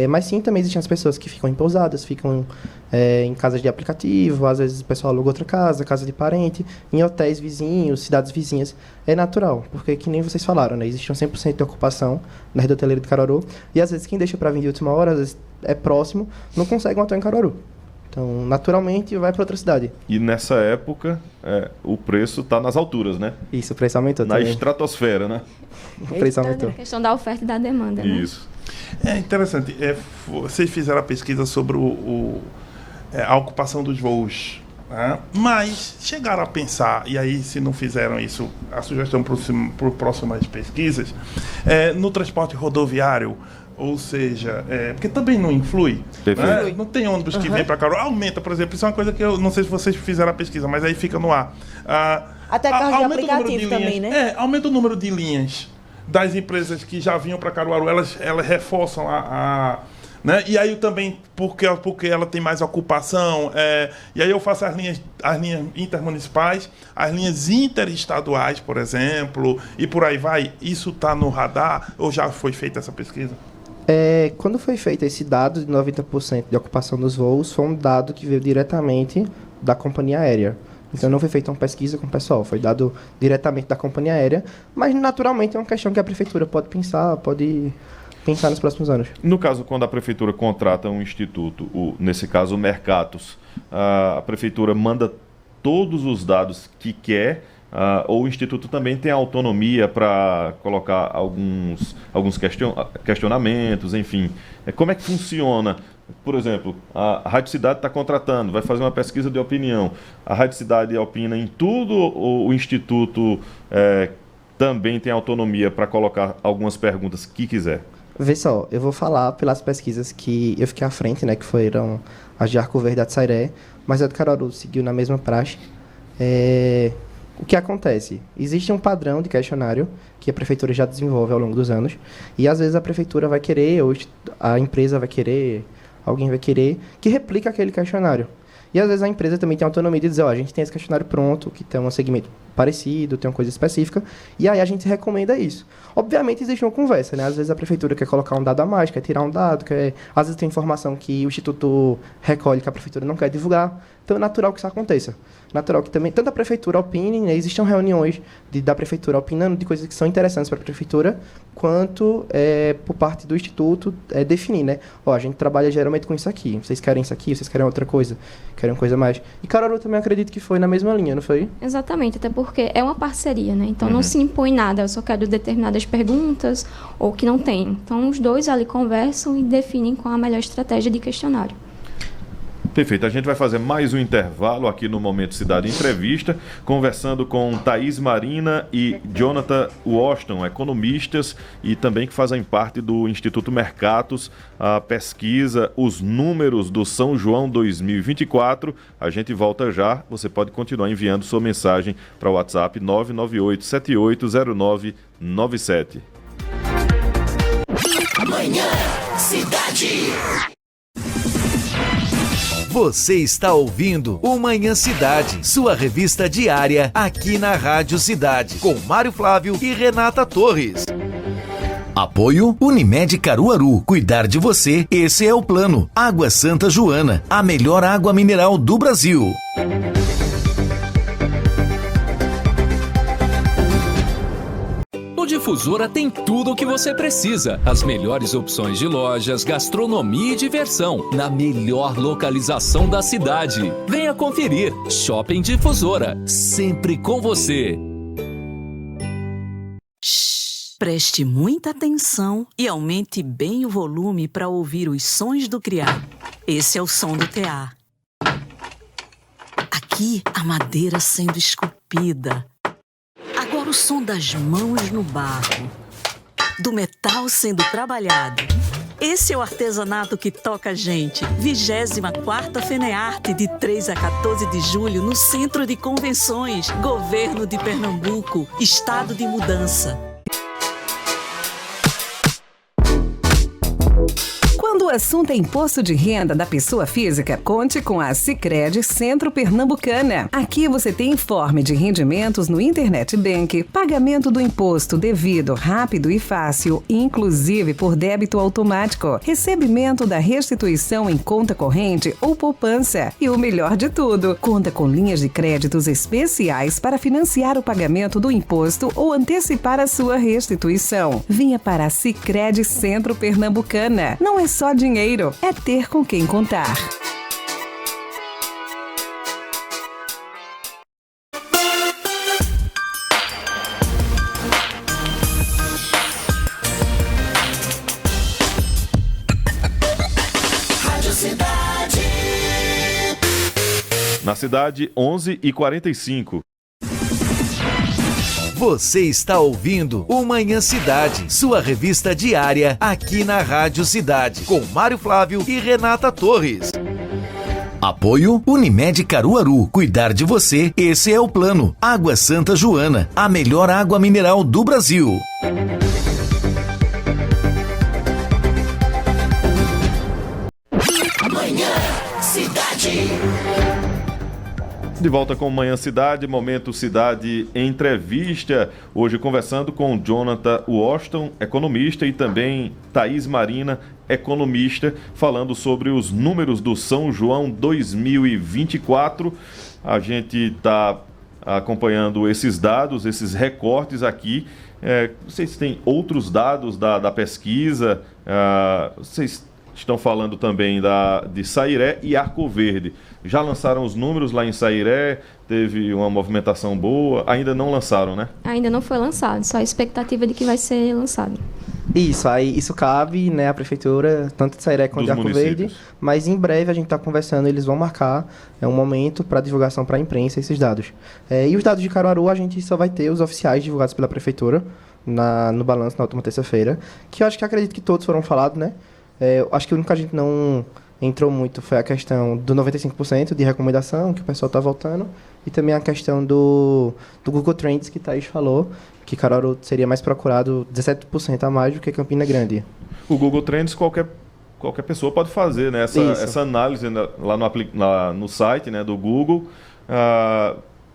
Mas sim, também existem as pessoas que ficam em pousadas, ficam em casas de aplicativo, às vezes o pessoal aluga outra casa de parente, em hotéis vizinhos, cidades vizinhas. É natural, porque que nem vocês falaram, né? Existe um 100% de ocupação na rede hoteleira de Caruaru, e às vezes quem deixa para vir de última hora, às vezes é próximo, não consegue um hotel em Caruaru. Então, naturalmente, vai para outra cidade. E nessa época, o preço está nas alturas, né? Isso, o preço aumentou Na também. estratosfera, né? O preço aumentou. A questão da oferta e da demanda, né? Isso. É interessante. Vocês fizeram a pesquisa sobre a ocupação dos voos, né? Mas chegaram a pensar, e aí se não fizeram isso, a sugestão para próximas pesquisas, no transporte rodoviário, ou seja, porque também não influi, né? Não tem ônibus que vem para cá, aumenta, por exemplo, isso é uma coisa que eu não sei se vocês fizeram a pesquisa, mas aí fica no ar. Até carro de aplicativo também, né? Aumenta o número de linhas das empresas que já vinham para Caruaru, elas reforçam né? E aí também, porque ela tem mais ocupação, e aí eu faço as linhas intermunicipais, as linhas interestaduais, por exemplo, e por aí vai. Isso está no radar ou já foi feita essa pesquisa? Quando foi feito esse dado de 90% de ocupação dos voos, foi um dado que veio diretamente da companhia aérea. Então não foi feita uma pesquisa com o pessoal, foi dado diretamente da companhia aérea, mas naturalmente é uma questão que a prefeitura pode pensar nos próximos anos. No caso, quando a prefeitura contrata um instituto, nesse caso o Mercatus, a prefeitura manda todos os dados que quer, ou o instituto também tem autonomia para colocar alguns questionamentos, enfim. Como é que funciona? Por exemplo, a Rádio Cidade está contratando, vai fazer uma pesquisa de opinião. A Rádio Cidade opina em tudo ou o instituto também tem autonomia para colocar algumas perguntas que quiser? Vê só, eu vou falar pelas pesquisas que eu fiquei à frente, né, que foram as de Arco Verde e Atsairé, mas a de Caruaru seguiu na mesma praxe. O que acontece? Existe um padrão de questionário que a prefeitura já desenvolve ao longo dos anos, e às vezes a prefeitura vai querer, ou a empresa vai querer, alguém vai querer, que replique aquele questionário. E às vezes a empresa também tem autonomia de dizer, a gente tem esse questionário pronto, que tem um segmento parecido, tem uma coisa específica, e aí a gente recomenda isso. Obviamente existe uma conversa, né? Às vezes a prefeitura quer colocar um dado a mais, quer tirar um dado, às vezes tem informação que o instituto recolhe que a prefeitura não quer divulgar, então é natural que isso aconteça. Natural que também tanto a prefeitura opine, né? Existem reuniões da prefeitura opinando de coisas que são interessantes para a prefeitura, quanto por parte do instituto definir, né? A gente trabalha geralmente com isso aqui, vocês querem isso aqui, vocês querem outra coisa, querem uma coisa mais. E Caruaru também acredito que foi na mesma linha, não foi? Exatamente, até porque é uma parceria, né? Então não se impõe nada, eu só quero determinadas perguntas ou que não tem. Então os dois ali conversam e definem qual a melhor estratégia de questionário. Perfeito, a gente vai fazer mais um intervalo aqui no Momento Cidade Entrevista, conversando com Thaís Marina e Jonathan Washington, economistas e também que fazem parte do Instituto Mercatus, a pesquisa Os Números do São João 2024. A gente volta já, você pode continuar enviando sua mensagem para o WhatsApp 998-780997. Manhã Cidade. Você está ouvindo o Manhã Cidade, sua revista diária aqui na Rádio Cidade, com Mário Flávio e Renata Torres. Apoio Unimed Caruaru. Cuidar de você, esse é o plano. Água Santa Joana, a melhor água mineral do Brasil. Difusora tem tudo o que você precisa. As melhores opções de lojas, gastronomia e diversão, na melhor localização da cidade. Venha conferir. Shopping Difusora, sempre com você. Preste muita atenção e aumente bem o volume para ouvir os sons do criado. Esse é o som do tear. Aqui, a madeira sendo esculpida. Agora o som das mãos no barro, do metal sendo trabalhado. Esse é o artesanato que toca a gente. 24ª FENEARTE, de 3 a 14 de julho, no Centro de Convenções. Governo de Pernambuco, Estado de Mudança. Quando o assunto é imposto de renda da pessoa física, conte com a Sicredi Centro Pernambucana. Aqui você tem informe de rendimentos no Internet Bank, pagamento do imposto devido, rápido e fácil, inclusive por débito automático, recebimento da restituição em conta corrente ou poupança. E o melhor de tudo, conta com linhas de créditos especiais para financiar o pagamento do imposto ou antecipar a sua restituição. Venha para a Sicredi Centro Pernambucana. Não é só dinheiro, é ter com quem contar. Na cidade, 11h45. Você está ouvindo o Manhã Cidade, sua revista diária aqui na Rádio Cidade, com Mário Flávio e Renata Torres. Apoio Unimed Caruaru. Cuidar de você, esse é o plano. Água Santa Joana, a melhor água mineral do Brasil. Manhã Cidade. De volta com Manhã Cidade, Momento Cidade Entrevista. Hoje conversando com Jonathan Washington, economista, e também Thaís Marina, economista, falando sobre os números do São João 2024. A gente está acompanhando esses dados, esses recortes aqui. Vocês têm outros dados da pesquisa? Vocês estão falando também de Sairé e Arco Verde. Já lançaram os números lá em Sairé? Teve uma movimentação boa? Ainda não lançaram, né? Ainda não foi lançado, só a expectativa de que vai ser lançado. Isso cabe, né, à prefeitura, tanto de Sairé quanto de Arco Verde, mas em breve a gente está conversando, eles vão marcar um momento para divulgação para a imprensa, esses dados. E os dados de Caruaru a gente só vai ter os oficiais divulgados pela prefeitura no balanço na última terça-feira, que eu acredito que todos foram falados, né? Acho que o único que a gente não entrou muito foi a questão do 95% de recomendação, que o pessoal está voltando, e também a questão do Google Trends, que Thaís falou, que Caruaru seria mais procurado 17% a mais do que Campina Grande. O Google Trends qualquer pessoa pode fazer, né? Essa análise lá no site, né, do Google.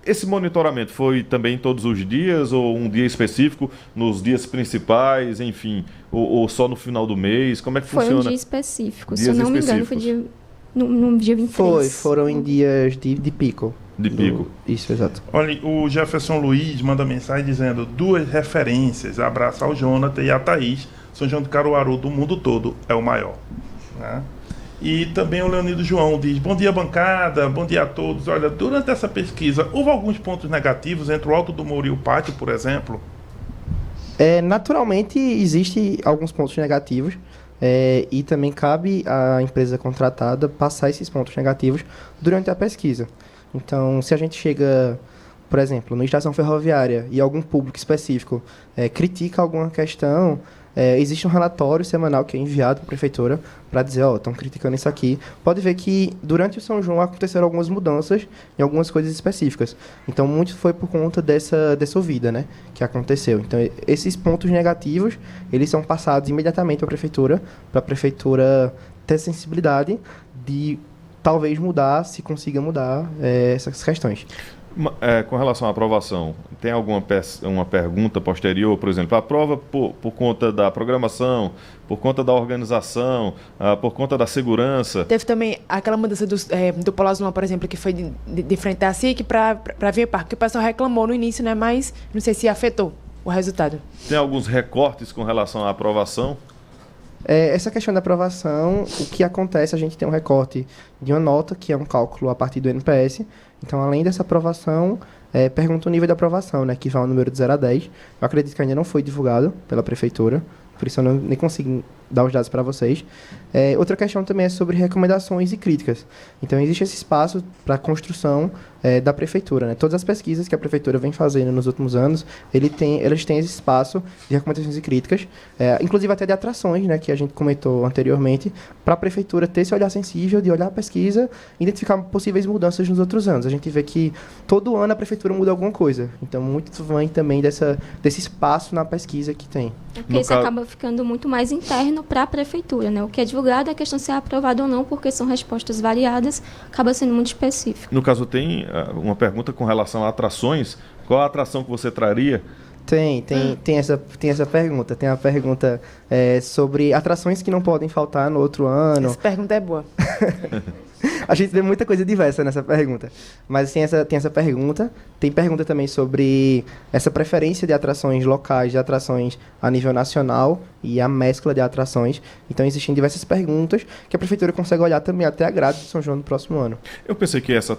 Esse monitoramento foi também todos os dias, ou um dia específico, nos dias principais, enfim, ou só no final do mês? Como é que funciona? Foi um dia específico, se eu não me engano, foi no dia 23. Foram em dias de pico. De pico. Isso, exato. Olha, o Jefferson Luiz manda mensagem dizendo: 2 referências, abraço ao Jonathan e a Thaís. São João de Caruaru do mundo todo é o maior, né? E também o Leonido João diz: bom dia, bancada, bom dia a todos. Olha, durante essa pesquisa, houve alguns pontos negativos entre o Alto do Mouro e o Pátio, por exemplo? Naturalmente, existem alguns pontos negativos, e também cabe à empresa contratada passar esses pontos negativos durante a pesquisa. Então, se a gente chega, por exemplo, na estação ferroviária e algum público específico critica alguma questão, existe um relatório semanal que é enviado para a prefeitura para dizer, estão criticando isso aqui. Pode ver que durante o São João aconteceram algumas mudanças em algumas coisas específicas. Então, muito foi por conta dessa ouvida, né, que aconteceu. Então, esses pontos negativos, eles são passados imediatamente para a prefeitura ter sensibilidade de talvez mudar, se consiga mudar essas questões. Com relação à aprovação, tem alguma uma pergunta posterior, por exemplo, aprova por conta da programação, por conta da organização, por conta da segurança? Teve também aquela mudança do Polo Azul, por exemplo, que foi de frente à SIC para Via Parque, que o pessoal reclamou no início, né? Mas não sei se afetou o resultado. Tem alguns recortes com relação à aprovação? Essa questão da aprovação, o que acontece, a gente tem um recorte de uma nota, que é um cálculo a partir do NPS. Então, além dessa aprovação, pergunta o nível de aprovação, né, que vai ao número de 0 a 10. Eu acredito que ainda não foi divulgado pela prefeitura, por isso eu nem consigo dar os dados para vocês. Outra questão também é sobre recomendações e críticas. Então, existe esse espaço para a construção da prefeitura, né? Todas as pesquisas que a prefeitura vem fazendo nos últimos anos, eles têm esse espaço de recomendações e críticas, inclusive até de atrações, né, que a gente comentou anteriormente, para a prefeitura ter esse olhar sensível de olhar a pesquisa e identificar possíveis mudanças nos outros anos. A gente vê que todo ano a prefeitura muda alguma coisa. Então, muito vem também desse espaço na pesquisa que tem. Porque isso acaba ficando muito mais interno para a prefeitura, né? O que é divulgado é a questão de ser aprovado ou não, porque são respostas variadas, acaba sendo muito específico. No caso, tem uma pergunta com relação a atrações. Qual a atração que você traria? Tem essa pergunta. Tem a pergunta sobre atrações que não podem faltar no outro ano. Essa pergunta é boa. A gente vê muita coisa diversa nessa pergunta. Mas tem essa pergunta. Tem pergunta também sobre essa preferência de atrações locais, de atrações a nível nacional e a mescla de atrações. Então, existem diversas perguntas que a prefeitura consegue olhar também até a grade de São João no próximo ano. Eu pensei que esse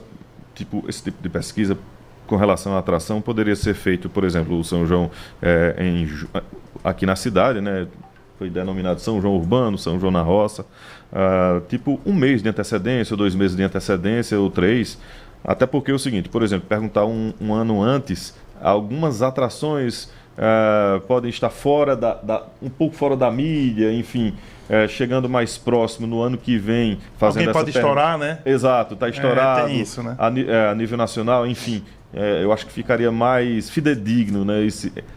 tipo de pesquisa com relação à atração poderia ser feito, por exemplo, o São João aqui na cidade, né? Foi denominado São João Urbano, São João na Roça, tipo um mês de antecedência, ou 2 meses de antecedência, ou 3, Até porque é o seguinte, por exemplo, perguntar um ano antes, algumas atrações podem estar fora um pouco fora da mídia, enfim, chegando mais próximo no ano que vem, fazendo alguém pode estourar, né? Exato, está estourado tem isso, né? a nível nacional, enfim, eu acho que ficaria mais fidedigno, né,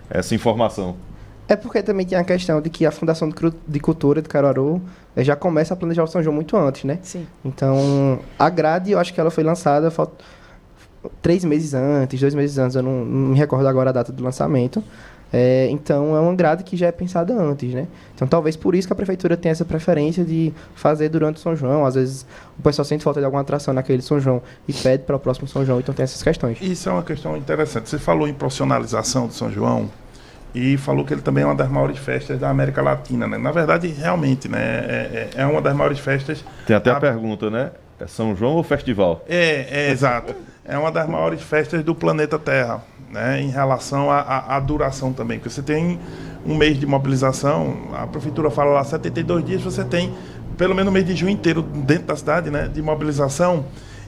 essa informação. É porque também tem a questão de que a Fundação de Cultura de Caruaru já começa a planejar o São João muito antes, né? Sim. Então, a grade, eu acho que ela foi lançada 3 meses antes, 2 meses antes, eu não me recordo agora a data do lançamento. Então, é uma grade que já é pensada antes, né? Então, talvez por isso que a prefeitura tenha essa preferência de fazer durante o São João. Às vezes, o pessoal sente falta de alguma atração naquele São João e pede para o próximo São João, então tem essas questões. Isso é uma questão interessante. Você falou em profissionalização do São João, e falou que ele também é uma das maiores festas da América Latina, né? Na verdade, realmente, né? É uma das maiores festas... Tem até a pergunta, né? É São João ou festival? Exato. É uma das maiores festas do planeta Terra, né? Em relação à duração também. Porque você tem um mês de mobilização, a prefeitura fala lá 72 dias, você tem pelo menos o mês de junho inteiro dentro da cidade, né? De mobilização.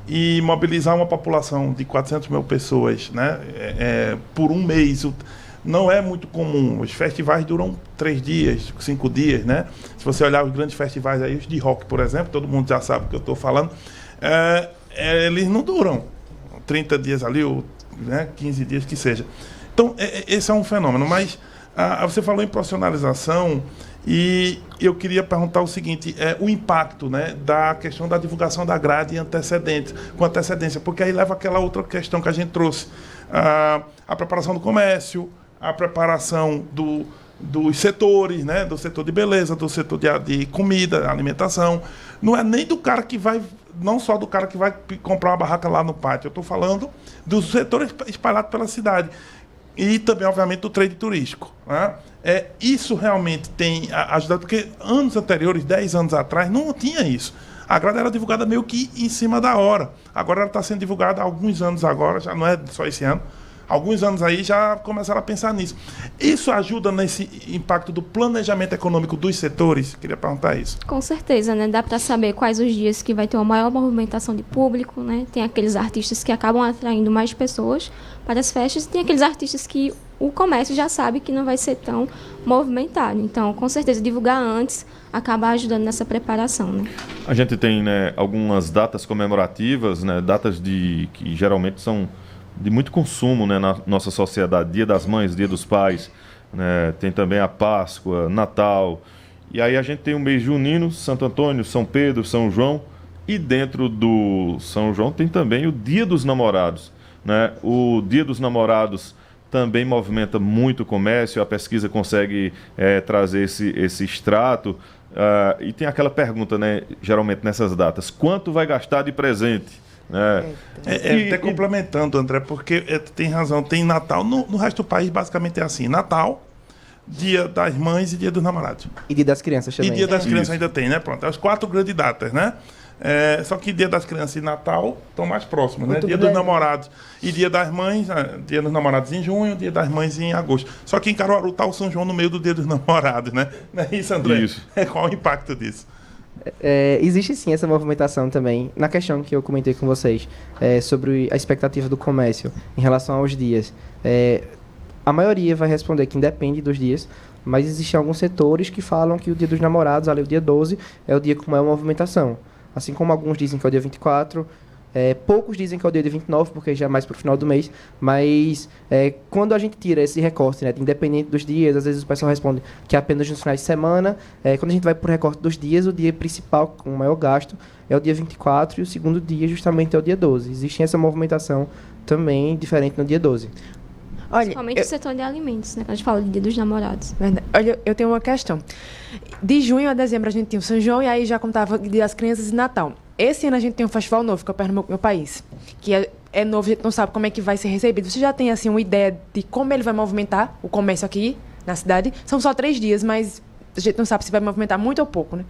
E mobilizar uma população de 400 mil pessoas, né? Por um mês... Não é muito comum. Os festivais duram 3 dias, 5 dias, né? Se você olhar os grandes festivais aí, os de rock, por exemplo, todo mundo já sabe o que eu estou falando, eles não duram 30 dias ali, ou 15 dias que seja. Então, esse é um fenômeno. Mas você falou em profissionalização e eu queria perguntar o seguinte, o impacto, né, da questão da divulgação da grade com antecedência, porque aí leva aquela outra questão que a gente trouxe, a preparação do comércio, a preparação dos setores, né? Do setor de beleza, do setor de comida, alimentação. Não é nem do cara que vai, não só do cara que vai comprar uma barraca lá no pátio. Eu estou falando dos setores espalhados pela cidade. E também, obviamente, do trade turístico, né? Isso realmente tem ajudado, porque anos anteriores, 10 anos atrás, não tinha isso. A grade era divulgada meio que em cima da hora. Agora ela está sendo divulgada há alguns anos agora, já não é só esse ano. Alguns anos aí já começaram a pensar nisso. Isso ajuda nesse impacto do planejamento econômico dos setores? Queria perguntar isso. Com certeza, né? Dá para saber quais os dias que vai ter uma maior movimentação de público, né? Tem aqueles artistas que acabam atraindo mais pessoas para as festas e tem aqueles artistas que o comércio já sabe que não vai ser tão movimentado. Então, com certeza, divulgar antes acaba ajudando nessa preparação, né? A gente tem, né, algumas datas comemorativas, né? Datas que geralmente são de muito consumo, né, na nossa sociedade. Dia das Mães, Dia dos Pais, né, tem também a Páscoa, Natal. E aí a gente tem o mês junino, Santo Antônio, São Pedro, São João. E dentro do São João tem também o Dia dos Namorados, né? O Dia dos Namorados também movimenta muito o comércio, a pesquisa consegue trazer esse extrato. E tem aquela pergunta, né, geralmente nessas datas, quanto vai gastar de presente? Até complementando, André, porque tem razão, tem Natal, no resto do país basicamente é assim, Natal, Dia das Mães e Dia dos Namorados. E Dia das Crianças também. E Dia das Crianças ainda tem, né? Pronto, as 4 grandes datas, né? Só que Dia das Crianças e Natal estão mais próximos, né? Dia dos Namorados e Dia das Mães, Dia dos Namorados em junho, Dia das Mães em agosto. Só que em Caruaru está o São João no meio do Dia dos Namorados, né? Não é isso, André? Isso. Qual o impacto disso? Existe sim essa movimentação também, na questão que eu comentei com vocês, sobre a expectativa do comércio em relação aos dias. A maioria vai responder que independe dos dias, mas existem alguns setores que falam que o Dia dos Namorados, ali o dia 12, é o dia com maior movimentação. Assim como alguns dizem que é o dia 24, poucos dizem que é o dia 29, porque já é mais para o final do mês, mas quando a gente tira esse recorte, né, independente dos dias, às vezes o pessoal responde que é apenas nos finais de semana, quando a gente vai para o recorte dos dias, o dia principal com o maior gasto é o dia 24 e o segundo dia justamente é o dia 12. Existe essa movimentação também diferente no dia 12. Olha, principalmente o setor de alimentos, né? Quando a gente fala de Dia dos Namorados. Verdade. Olha, eu tenho uma questão. De junho a dezembro a gente tinha o São João e aí já contava Dia das Crianças e Natal. Esse ano a gente tem um festival novo, que é o Pernambuco, meu país, que é novo, a gente não sabe como é que vai ser recebido. Você já tem, assim, uma ideia de como ele vai movimentar o comércio aqui na cidade? São só 3 dias, mas a gente não sabe se vai movimentar muito ou pouco, né?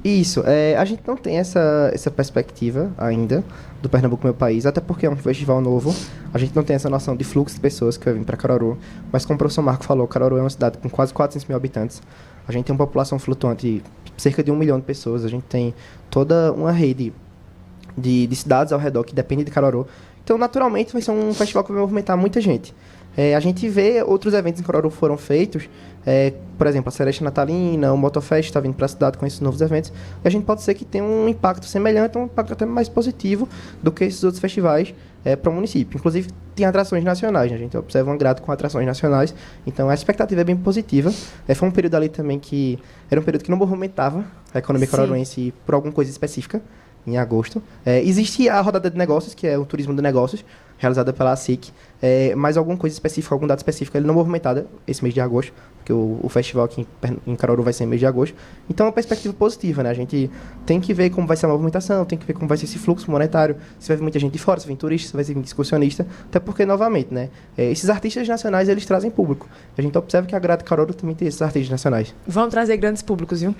Isso, a gente não tem essa perspectiva ainda do Pernambuco, meu país, até porque é um festival novo, a gente não tem essa noção de fluxo de pessoas que vai vir para Caruaru, mas como o professor Marco falou, Caruaru é uma cidade com quase 400 mil habitantes, a gente tem uma população flutuante de cerca de 1 milhão de pessoas, a gente tem toda uma rede de cidades ao redor que dependem de Caruaru. Então, naturalmente, vai ser um festival que vai movimentar muita gente. A gente vê outros eventos em Caruaru foram feitos, por exemplo, a Seresta Natalina, o Motofest está vindo para a cidade com esses novos eventos, e a gente pode ser que tenha um impacto semelhante, um impacto até mais positivo do que esses outros festivais para o município. Inclusive, tem atrações nacionais, né? A gente observa um grado com atrações nacionais, então a expectativa é bem positiva. Foi um período ali também que era um período que não movimentava a economia caruaruense por alguma coisa específica, em agosto. Existe a rodada de negócios, que é o turismo de negócios, realizada pela ASIC, mas alguma coisa específica, algum dado específico, ele não movimentada esse mês de agosto, porque o festival aqui em Caruaru vai ser em mês de agosto. Então é uma perspectiva positiva, né? A gente tem que ver como vai ser a movimentação, tem que ver como vai ser esse fluxo monetário, se vai vir muita gente de fora, se vai vir turista, se vai vir excursionista, até porque, novamente, né? Esses artistas nacionais, eles trazem público. A gente observa que a grade Caruaru também tem esses artistas nacionais. Vão trazer grandes públicos, viu?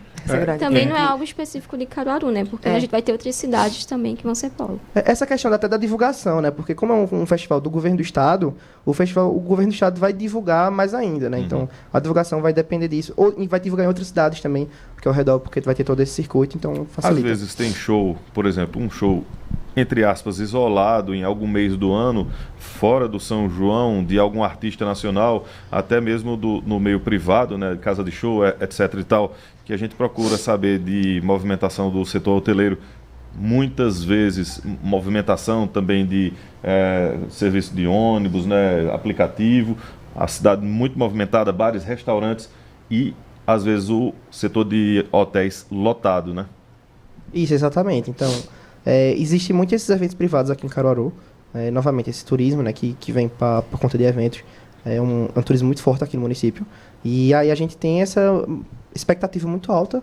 Também não é algo específico de Caruaru, né? Porque a gente vai ter outras cidades também que vão ser polo. Essa questão até da divulgação, né? Porque como é um festival do governo do estado, o governo do estado vai divulgar mais ainda, né? Então, a divulgação vai depender disso. E vai divulgar em outras cidades também, porque ao redor, porque vai ter todo esse circuito, então facilita. Às vezes tem show, por exemplo, um show, entre aspas, isolado em algum mês do ano, fora do São João, de algum artista nacional, até mesmo no meio privado, né? Casa de show, etc e tal, que a gente procura saber de movimentação do setor hoteleiro. Muitas vezes movimentação também de serviço de ônibus, né, aplicativo, a cidade muito movimentada, bares, restaurantes e às vezes o setor de hotéis lotado, né? Isso, exatamente. Então, existe muito esses eventos privados aqui em Caruaru, novamente esse turismo, né, que vem por conta de eventos, é um turismo muito forte aqui no município, e aí a gente tem essa expectativa muito alta,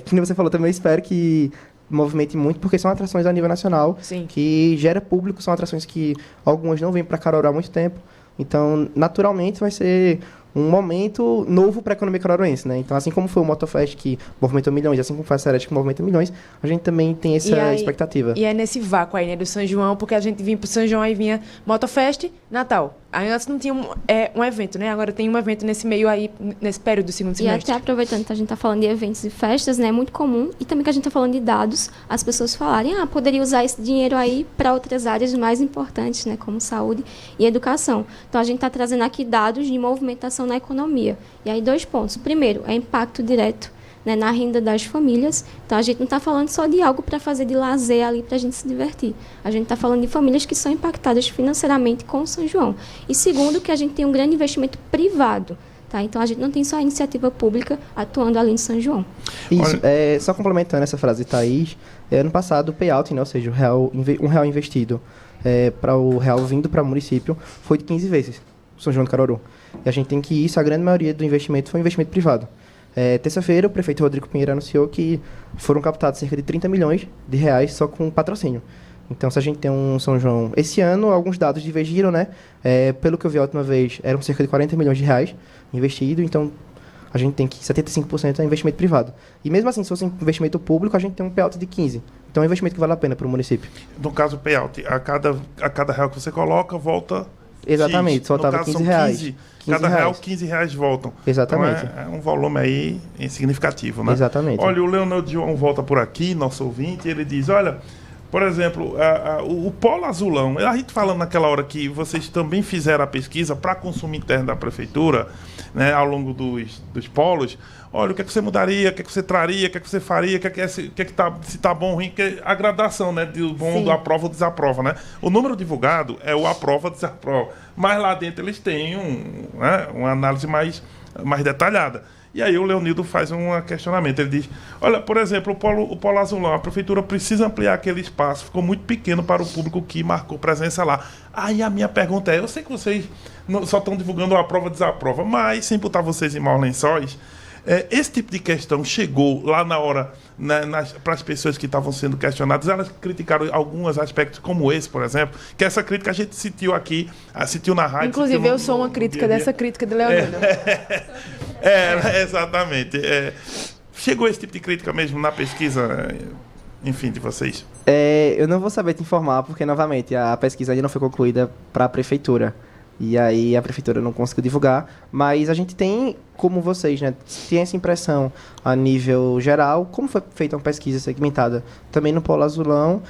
que nem você falou também, eu espero que movimente muito, porque são atrações a nível nacional, Sim. que gera público, são atrações que algumas não vêm para Caruaru há muito tempo, então naturalmente vai ser um momento novo para a economia caruaruense, né? Então, assim como foi o Motofest, que movimentou milhões, assim como foi a Seresta, que movimenta milhões, a gente também tem essa expectativa. E é nesse vácuo aí, né, do São João, porque a gente vinha pro São João e vinha Motofest, Natal. Aí antes não tinha um evento, né? Agora tem um evento nesse meio aí, nesse período do segundo semestre. E até aproveitando que a gente tá falando de eventos e festas, né? É muito comum, e também que a gente tá falando de dados, as pessoas falarem, poderia usar esse dinheiro aí para outras áreas mais importantes, né? Como saúde e educação. Então, a gente tá trazendo aqui dados de movimentação na economia. E aí, 2 pontos. Primeiro, é impacto direto, né, na renda das famílias. Então, a gente não está falando só de algo para fazer de lazer ali, para a gente se divertir. A gente está falando de famílias que são impactadas financeiramente com o São João. E segundo, que a gente tem um grande investimento privado. Tá? Então, a gente não tem só a iniciativa pública atuando ali em São João. Isso, só complementando essa frase de Thaís, ano passado o payout, né, ou seja, um real investido para o real vindo para o município, foi de 15 vezes o São João do Caruaru. E a gente tem que isso, a grande maioria do investimento foi investimento privado. Terça-feira, o prefeito Rodrigo Pinheiro anunciou que foram captados cerca de 30 milhões de reais só com patrocínio. Então, se a gente tem um São João... Esse ano, alguns dados divergiram, né? Pelo que eu vi a última vez, eram cerca de 40 milhões de reais investido. Então, a gente tem que 75% é investimento privado. E mesmo assim, se fosse investimento público, a gente tem um payout de 15%. Então, é um investimento que vale a pena para o município. No caso, o payout, a cada real que você coloca, volta... Exatamente, soltava 15 reais. Cada real, 15 reais voltam. Exatamente. Então é um volume aí significativo, né? Exatamente. Olha, o Leonardo João volta por aqui, nosso ouvinte, e ele diz, olha, por exemplo, o Polo Azulão, a gente falando naquela hora que vocês também fizeram a pesquisa para consumo interno da prefeitura, né, ao longo dos polos, olha, o que é que você mudaria, o que é que você traria, o que é que você faria, se tá bom ou ruim, que a gradação, né, do bom, do aprova ou desaprova, né? O número divulgado é o aprova ou desaprova, mas lá dentro eles têm uma análise mais detalhada. E aí o Leonildo faz um questionamento, ele diz, olha, por exemplo, o Polo Azulão, a prefeitura precisa ampliar aquele espaço, ficou muito pequeno para o público que marcou presença lá. Aí a minha pergunta eu sei que vocês só estão divulgando a aprova ou desaprova, mas sem botar vocês em maus lençóis, esse tipo de questão chegou lá na hora, né, para as pessoas que estavam sendo questionadas, elas criticaram alguns aspectos como esse, por exemplo, que essa crítica a gente sentiu aqui, sentiu na rádio. Inclusive, eu sou uma crítica dessa crítica de Leonardo. Exatamente. Chegou esse tipo de crítica mesmo na pesquisa, enfim, de vocês? Eu não vou saber te informar, porque, novamente, a pesquisa ainda não foi concluída para a prefeitura. E aí a prefeitura não conseguiu divulgar, mas a gente tem, como vocês, né, tem essa impressão a nível geral, como foi feita uma pesquisa segmentada também no Polo Azulão.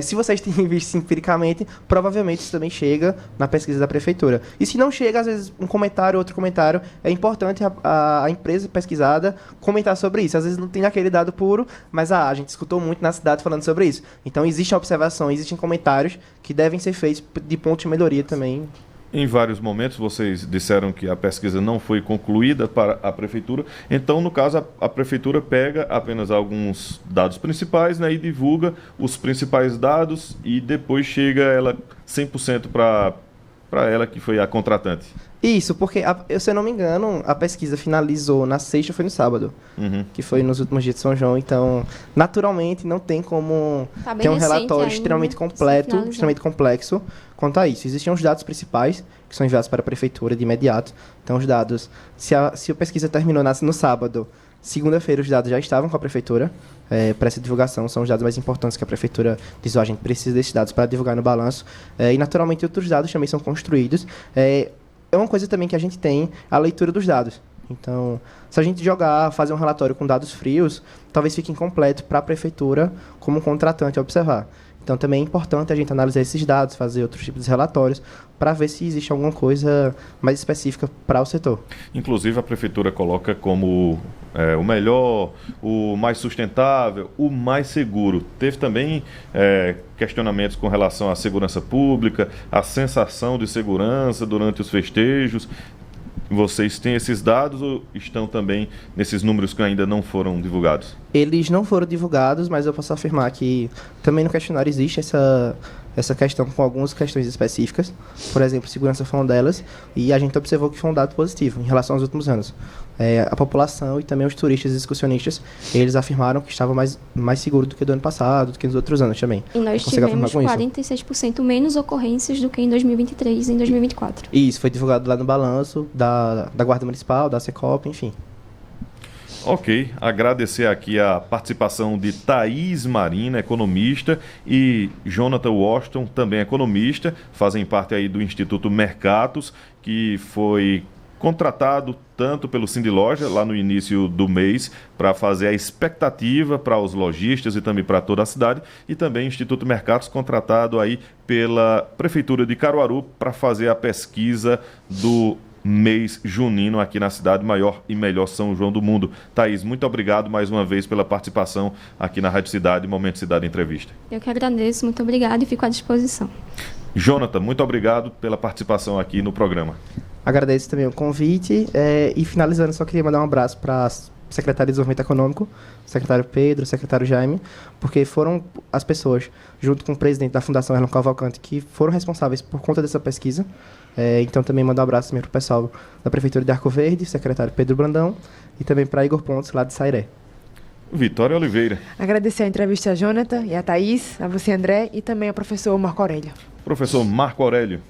Se vocês têm visto empiricamente, provavelmente isso também chega na pesquisa da prefeitura. E se não chega, às vezes um comentário, outro comentário, é importante a empresa pesquisada comentar sobre isso. Às vezes não tem aquele dado puro, mas a gente escutou muito na cidade falando sobre isso. Então existem observações, existem comentários que devem ser feitos de ponto de melhoria também. Em vários momentos vocês disseram que a pesquisa não foi concluída para a prefeitura, então no caso a prefeitura pega apenas alguns dados principais, né, e divulga os principais dados e depois chega ela 100% para ela que foi a contratante. Isso, porque, se eu não me engano, a pesquisa finalizou na sexta ou foi no sábado, que foi nos últimos dias de São João, então, naturalmente, não tem como ter um relatório extremamente completo, extremamente complexo quanto a isso. Existem os dados principais, que são enviados para a prefeitura de imediato, então os dados, se a pesquisa terminou no sábado, segunda-feira os dados já estavam com a prefeitura, para essa divulgação, são os dados mais importantes que a prefeitura diz, a gente precisa desses dados para divulgar no balanço, e naturalmente outros dados também são construídos. É uma coisa também que a gente tem, a leitura dos dados. Então, se a gente fazer um relatório com dados frios, talvez fique incompleto para a prefeitura como contratante observar. Então, também é importante a gente analisar esses dados, fazer outros tipos de relatórios, para ver se existe alguma coisa mais específica para o setor. Inclusive, a prefeitura coloca como o melhor, o mais sustentável, o mais seguro. Teve também questionamentos com relação à segurança pública, à sensação de segurança durante os festejos. Vocês têm esses dados ou estão também nesses números que ainda não foram divulgados? Eles não foram divulgados, mas eu posso afirmar que também no questionário existe essa questão com algumas questões específicas. Por exemplo, segurança foi uma delas, e a gente observou que foi um dado positivo em relação aos últimos anos. A população e também os turistas e excursionistas, eles afirmaram que estava mais seguro do que do ano passado, do que nos outros anos também. E nós tivemos 46% menos ocorrências do que em 2023 e em 2024. Isso, foi divulgado lá no balanço da Guarda Municipal, da Secop, enfim. Ok, agradecer aqui a participação de Thaís Marina, economista, e Jonathan Washington, também economista, fazem parte aí do Instituto Mercatus, que foi contratado tanto pelo Sindiloja, lá no início do mês, para fazer a expectativa para os lojistas e também para toda a cidade, e também Instituto Mercatus contratado aí pela Prefeitura de Caruaru para fazer a pesquisa do mês junino aqui na cidade, maior e melhor São João do mundo. Thaís, muito obrigado mais uma vez pela participação aqui na Rádio Cidade, Momento Cidade Entrevista. Eu que agradeço, muito obrigado e fico à disposição. Jonathan, muito obrigado pela participação aqui no programa. Agradeço também o convite e finalizando, só queria mandar um abraço para o secretário de Desenvolvimento Econômico, o secretário Pedro, o secretário Jaime, porque foram as pessoas, junto com o presidente da Fundação Erlon Cavalcante, que foram responsáveis por conta dessa pesquisa. Então também mando um abraço também para o pessoal da Prefeitura de Arco Verde, o secretário Pedro Brandão, e também para Igor Pontes, lá de Sairé. Vitória Oliveira. Agradecer a entrevista a Jonathan e a Thaís, a você, André, e também ao professor Marco Aurélio. Professor Marco Aurélio.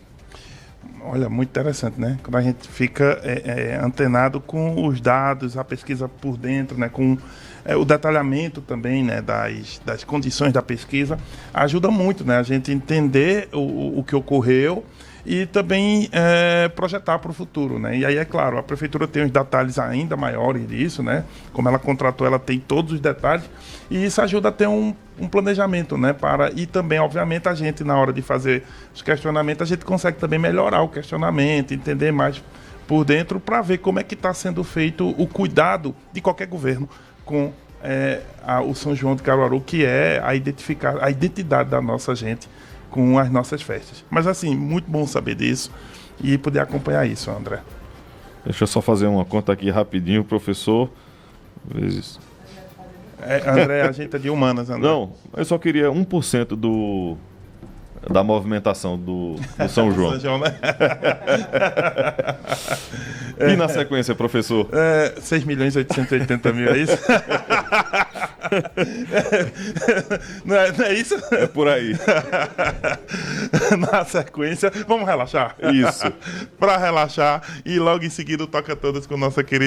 Olha, muito interessante, né? Quando a gente fica antenado com os dados, a pesquisa por dentro, né? Com o detalhamento também, né? Das condições da pesquisa, ajuda muito, né? A gente entender o que ocorreu e também projetar para o futuro, né? E aí, é claro, a prefeitura tem os detalhes ainda maiores disso, né? Como ela contratou, ela tem todos os detalhes e isso ajuda a ter um planejamento, né? E também, obviamente, a gente, na hora de fazer os questionamentos, a gente consegue também melhorar o questionamento, entender mais por dentro para ver como é que está sendo feito o cuidado de qualquer governo com o São João de Caruaru, que é a identidade da nossa gente com as nossas festas. Mas assim, muito bom saber disso e poder acompanhar isso, André. Deixa eu só fazer uma conta aqui rapidinho, professor. Vezes... André, a gente é de humanas, André. Não, eu só queria 1% da movimentação do São João. São João, né? E na sequência, professor? 6.880.000, é isso? Não é isso? É por aí. Na sequência, vamos relaxar? Isso. Para relaxar e logo em seguida toca todas com nossa querida